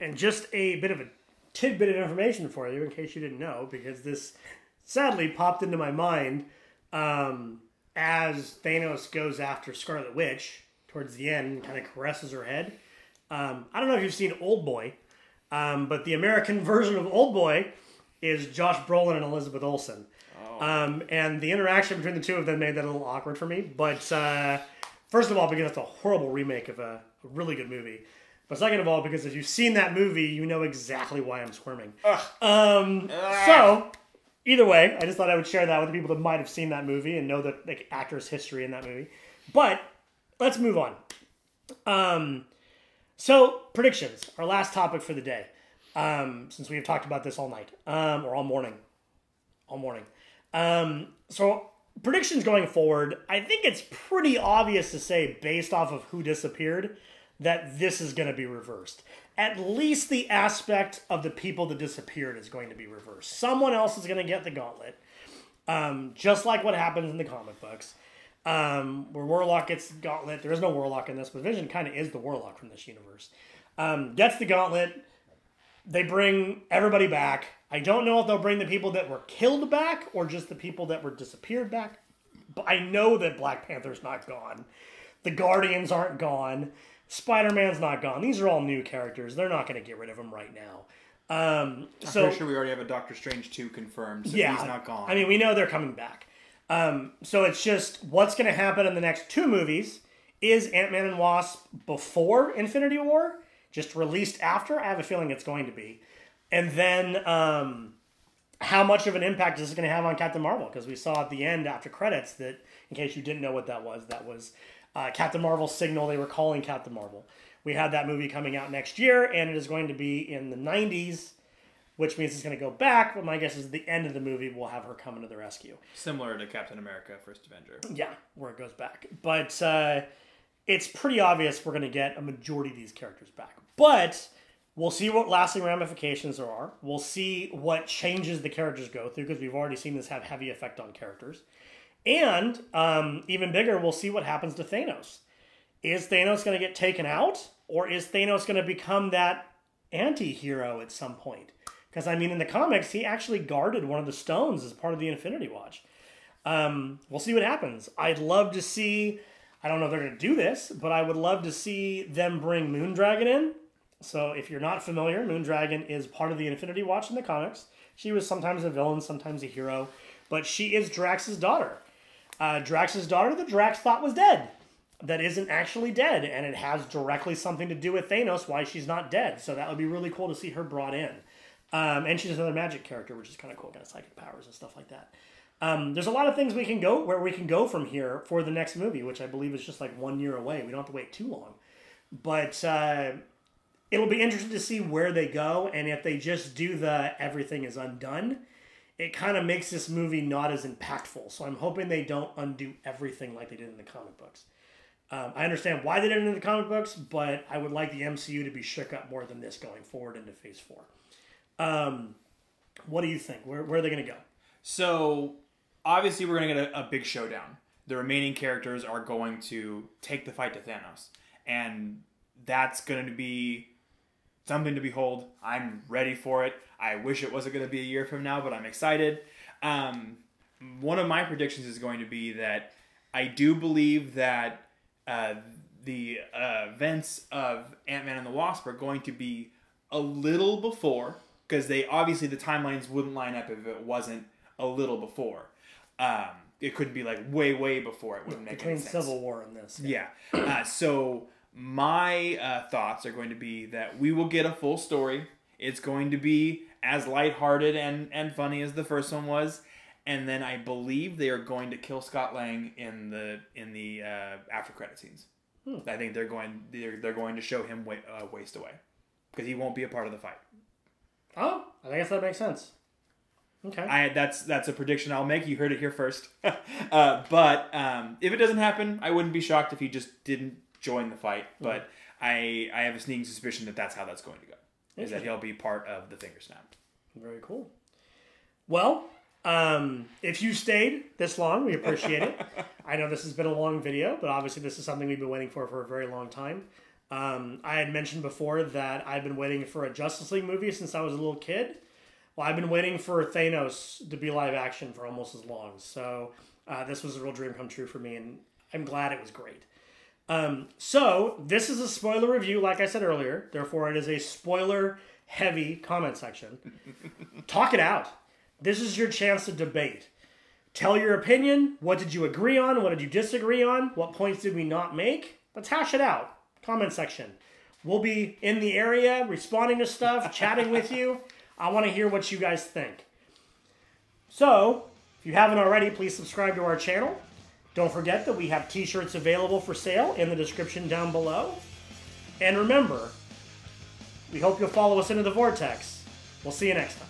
And just a bit of a tidbit of information for you, in case you didn't know, because this sadly popped into my mind as Thanos goes after Scarlet Witch towards the end and kind of caresses her head. I don't know if you've seen Old Boy, but the American version of Old Boy is Josh Brolin and Elizabeth Olsen. Oh. And the interaction between the two of them made that a little awkward for me. But first of all, because it's a horrible remake of a really good movie. But second of all, because if you've seen that movie, you know exactly why I'm squirming. So, either way, I just thought I would share that with the people that might have seen that movie and know the actor's history in that movie. But, let's move on. So, predictions. Our last topic for the day. Since we have talked about this all night. Or all morning. So, predictions going forward. I think it's pretty obvious to say, based off of who disappeared, that this is going to be reversed. At least the aspect of the people that disappeared is going to be reversed. Someone else is going to get the gauntlet. Just like what happens in the comic books. Where Warlock gets the gauntlet. There is no Warlock in this, but Vision kind of is the Warlock from this universe. Gets the gauntlet. They bring everybody back. I don't know if they'll bring the people that were killed back or just the people that were disappeared back. But I know that Black Panther's not gone. The Guardians aren't gone. Spider-Man's not gone. These are all new characters. They're not going to get rid of them right now. I'm pretty sure we already have a Doctor Strange 2 confirmed, so yeah, he's not gone. I mean, we know they're coming back. So it's just what's going to happen in the next two movies. Is Ant-Man and Wasp before Infinity War? Just released after? I have a feeling it's going to be. And then how much of an impact is this going to have on Captain Marvel? Because we saw at the end after credits that, in case you didn't know what that was Captain Marvel's signal. They were calling Captain Marvel. We had that movie coming out next year, and it is going to be in the 90s, which means it's going to go back, but my guess is the end of the movie will have her coming to the rescue. Similar to Captain America, First Avenger. Yeah, where it goes back. But it's pretty obvious we're going to get a majority of these characters back. But we'll see what lasting ramifications there are. We'll see what changes the characters go through, because we've already seen this have heavy effect on characters. And, even bigger, we'll see what happens to Thanos. Is Thanos going to get taken out? Or is Thanos going to become that anti-hero at some point? Because, I mean, in the comics, he actually guarded one of the stones as part of the Infinity Watch. We'll see what happens. I'd love to see, I don't know if they're going to do this, but I would love to see them bring Moondragon in. So, if you're not familiar, Moondragon is part of the Infinity Watch in the comics. She was sometimes a villain, sometimes a hero. But she is Drax's daughter. Drax's daughter that Drax thought was dead. That isn't actually dead. And it has directly something to do with Thanos, why she's not dead. So that would be really cool to see her brought in. And she's another magic character, which is kind of cool. Kind of psychic powers and stuff like that. There's a lot of things we can go from here for the next movie, which I believe is just like 1 year away. We don't have to wait too long. But it'll be interesting to see where they go. And if they just do the everything is undone, it kind of makes this movie not as impactful. So I'm hoping they don't undo everything like they did in the comic books. I understand why they did it in the comic books, but I would like the MCU to be shook up more than this going forward into Phase 4. What do you think? Where are they going to go? So, obviously we're going to get a big showdown. The remaining characters are going to take the fight to Thanos. And that's going to be something to behold. I'm ready for it. I wish it wasn't going to be a year from now, but I'm excited. One of my predictions is going to be that I do believe that the events of Ant-Man and the Wasp are going to be a little before because they obviously the timelines wouldn't line up if it wasn't a little before. It couldn't be like way before. It wouldn't make any sense. Between Civil War and this. Yeah. So my thoughts are going to be that we will get a full story. It's going to be as lighthearted and funny as the first one was. And then I believe they are going to kill Scott Lang in the after credit scenes. I think they're going to show him waste away because he won't be a part of the fight. Oh, I guess that makes sense. Okay. That's a prediction I'll make. You heard it here first. But if it doesn't happen, I wouldn't be shocked if he just didn't join the fight. But I have a sneaking suspicion that that's how that's going to go. Is that he'll be part of the finger snap. Very cool. Well, if you stayed this long, we appreciate it. I know this has been a long video, but obviously this is something we've been waiting for a very long time. I had mentioned before that I've been waiting for a Justice League movie since I was a little kid. Well, I've been waiting for Thanos to be live action for almost as long. So this was a real dream come true for me, and I'm glad it was great. So this is a spoiler review, like I said earlier. Therefore, it is a spoiler-heavy comment section. Talk it out. This is your chance to debate. Tell your opinion. What did you agree on? What did you disagree on? What points did we not make? Let's hash it out. Comment section. We'll be in the area, responding to stuff, chatting with you. I want to hear what you guys think. So, if you haven't already, please subscribe to our channel. Don't forget that we have t-shirts available for sale in the description down below. And remember, we hope you'll follow us into the Vortex. We'll see you next time.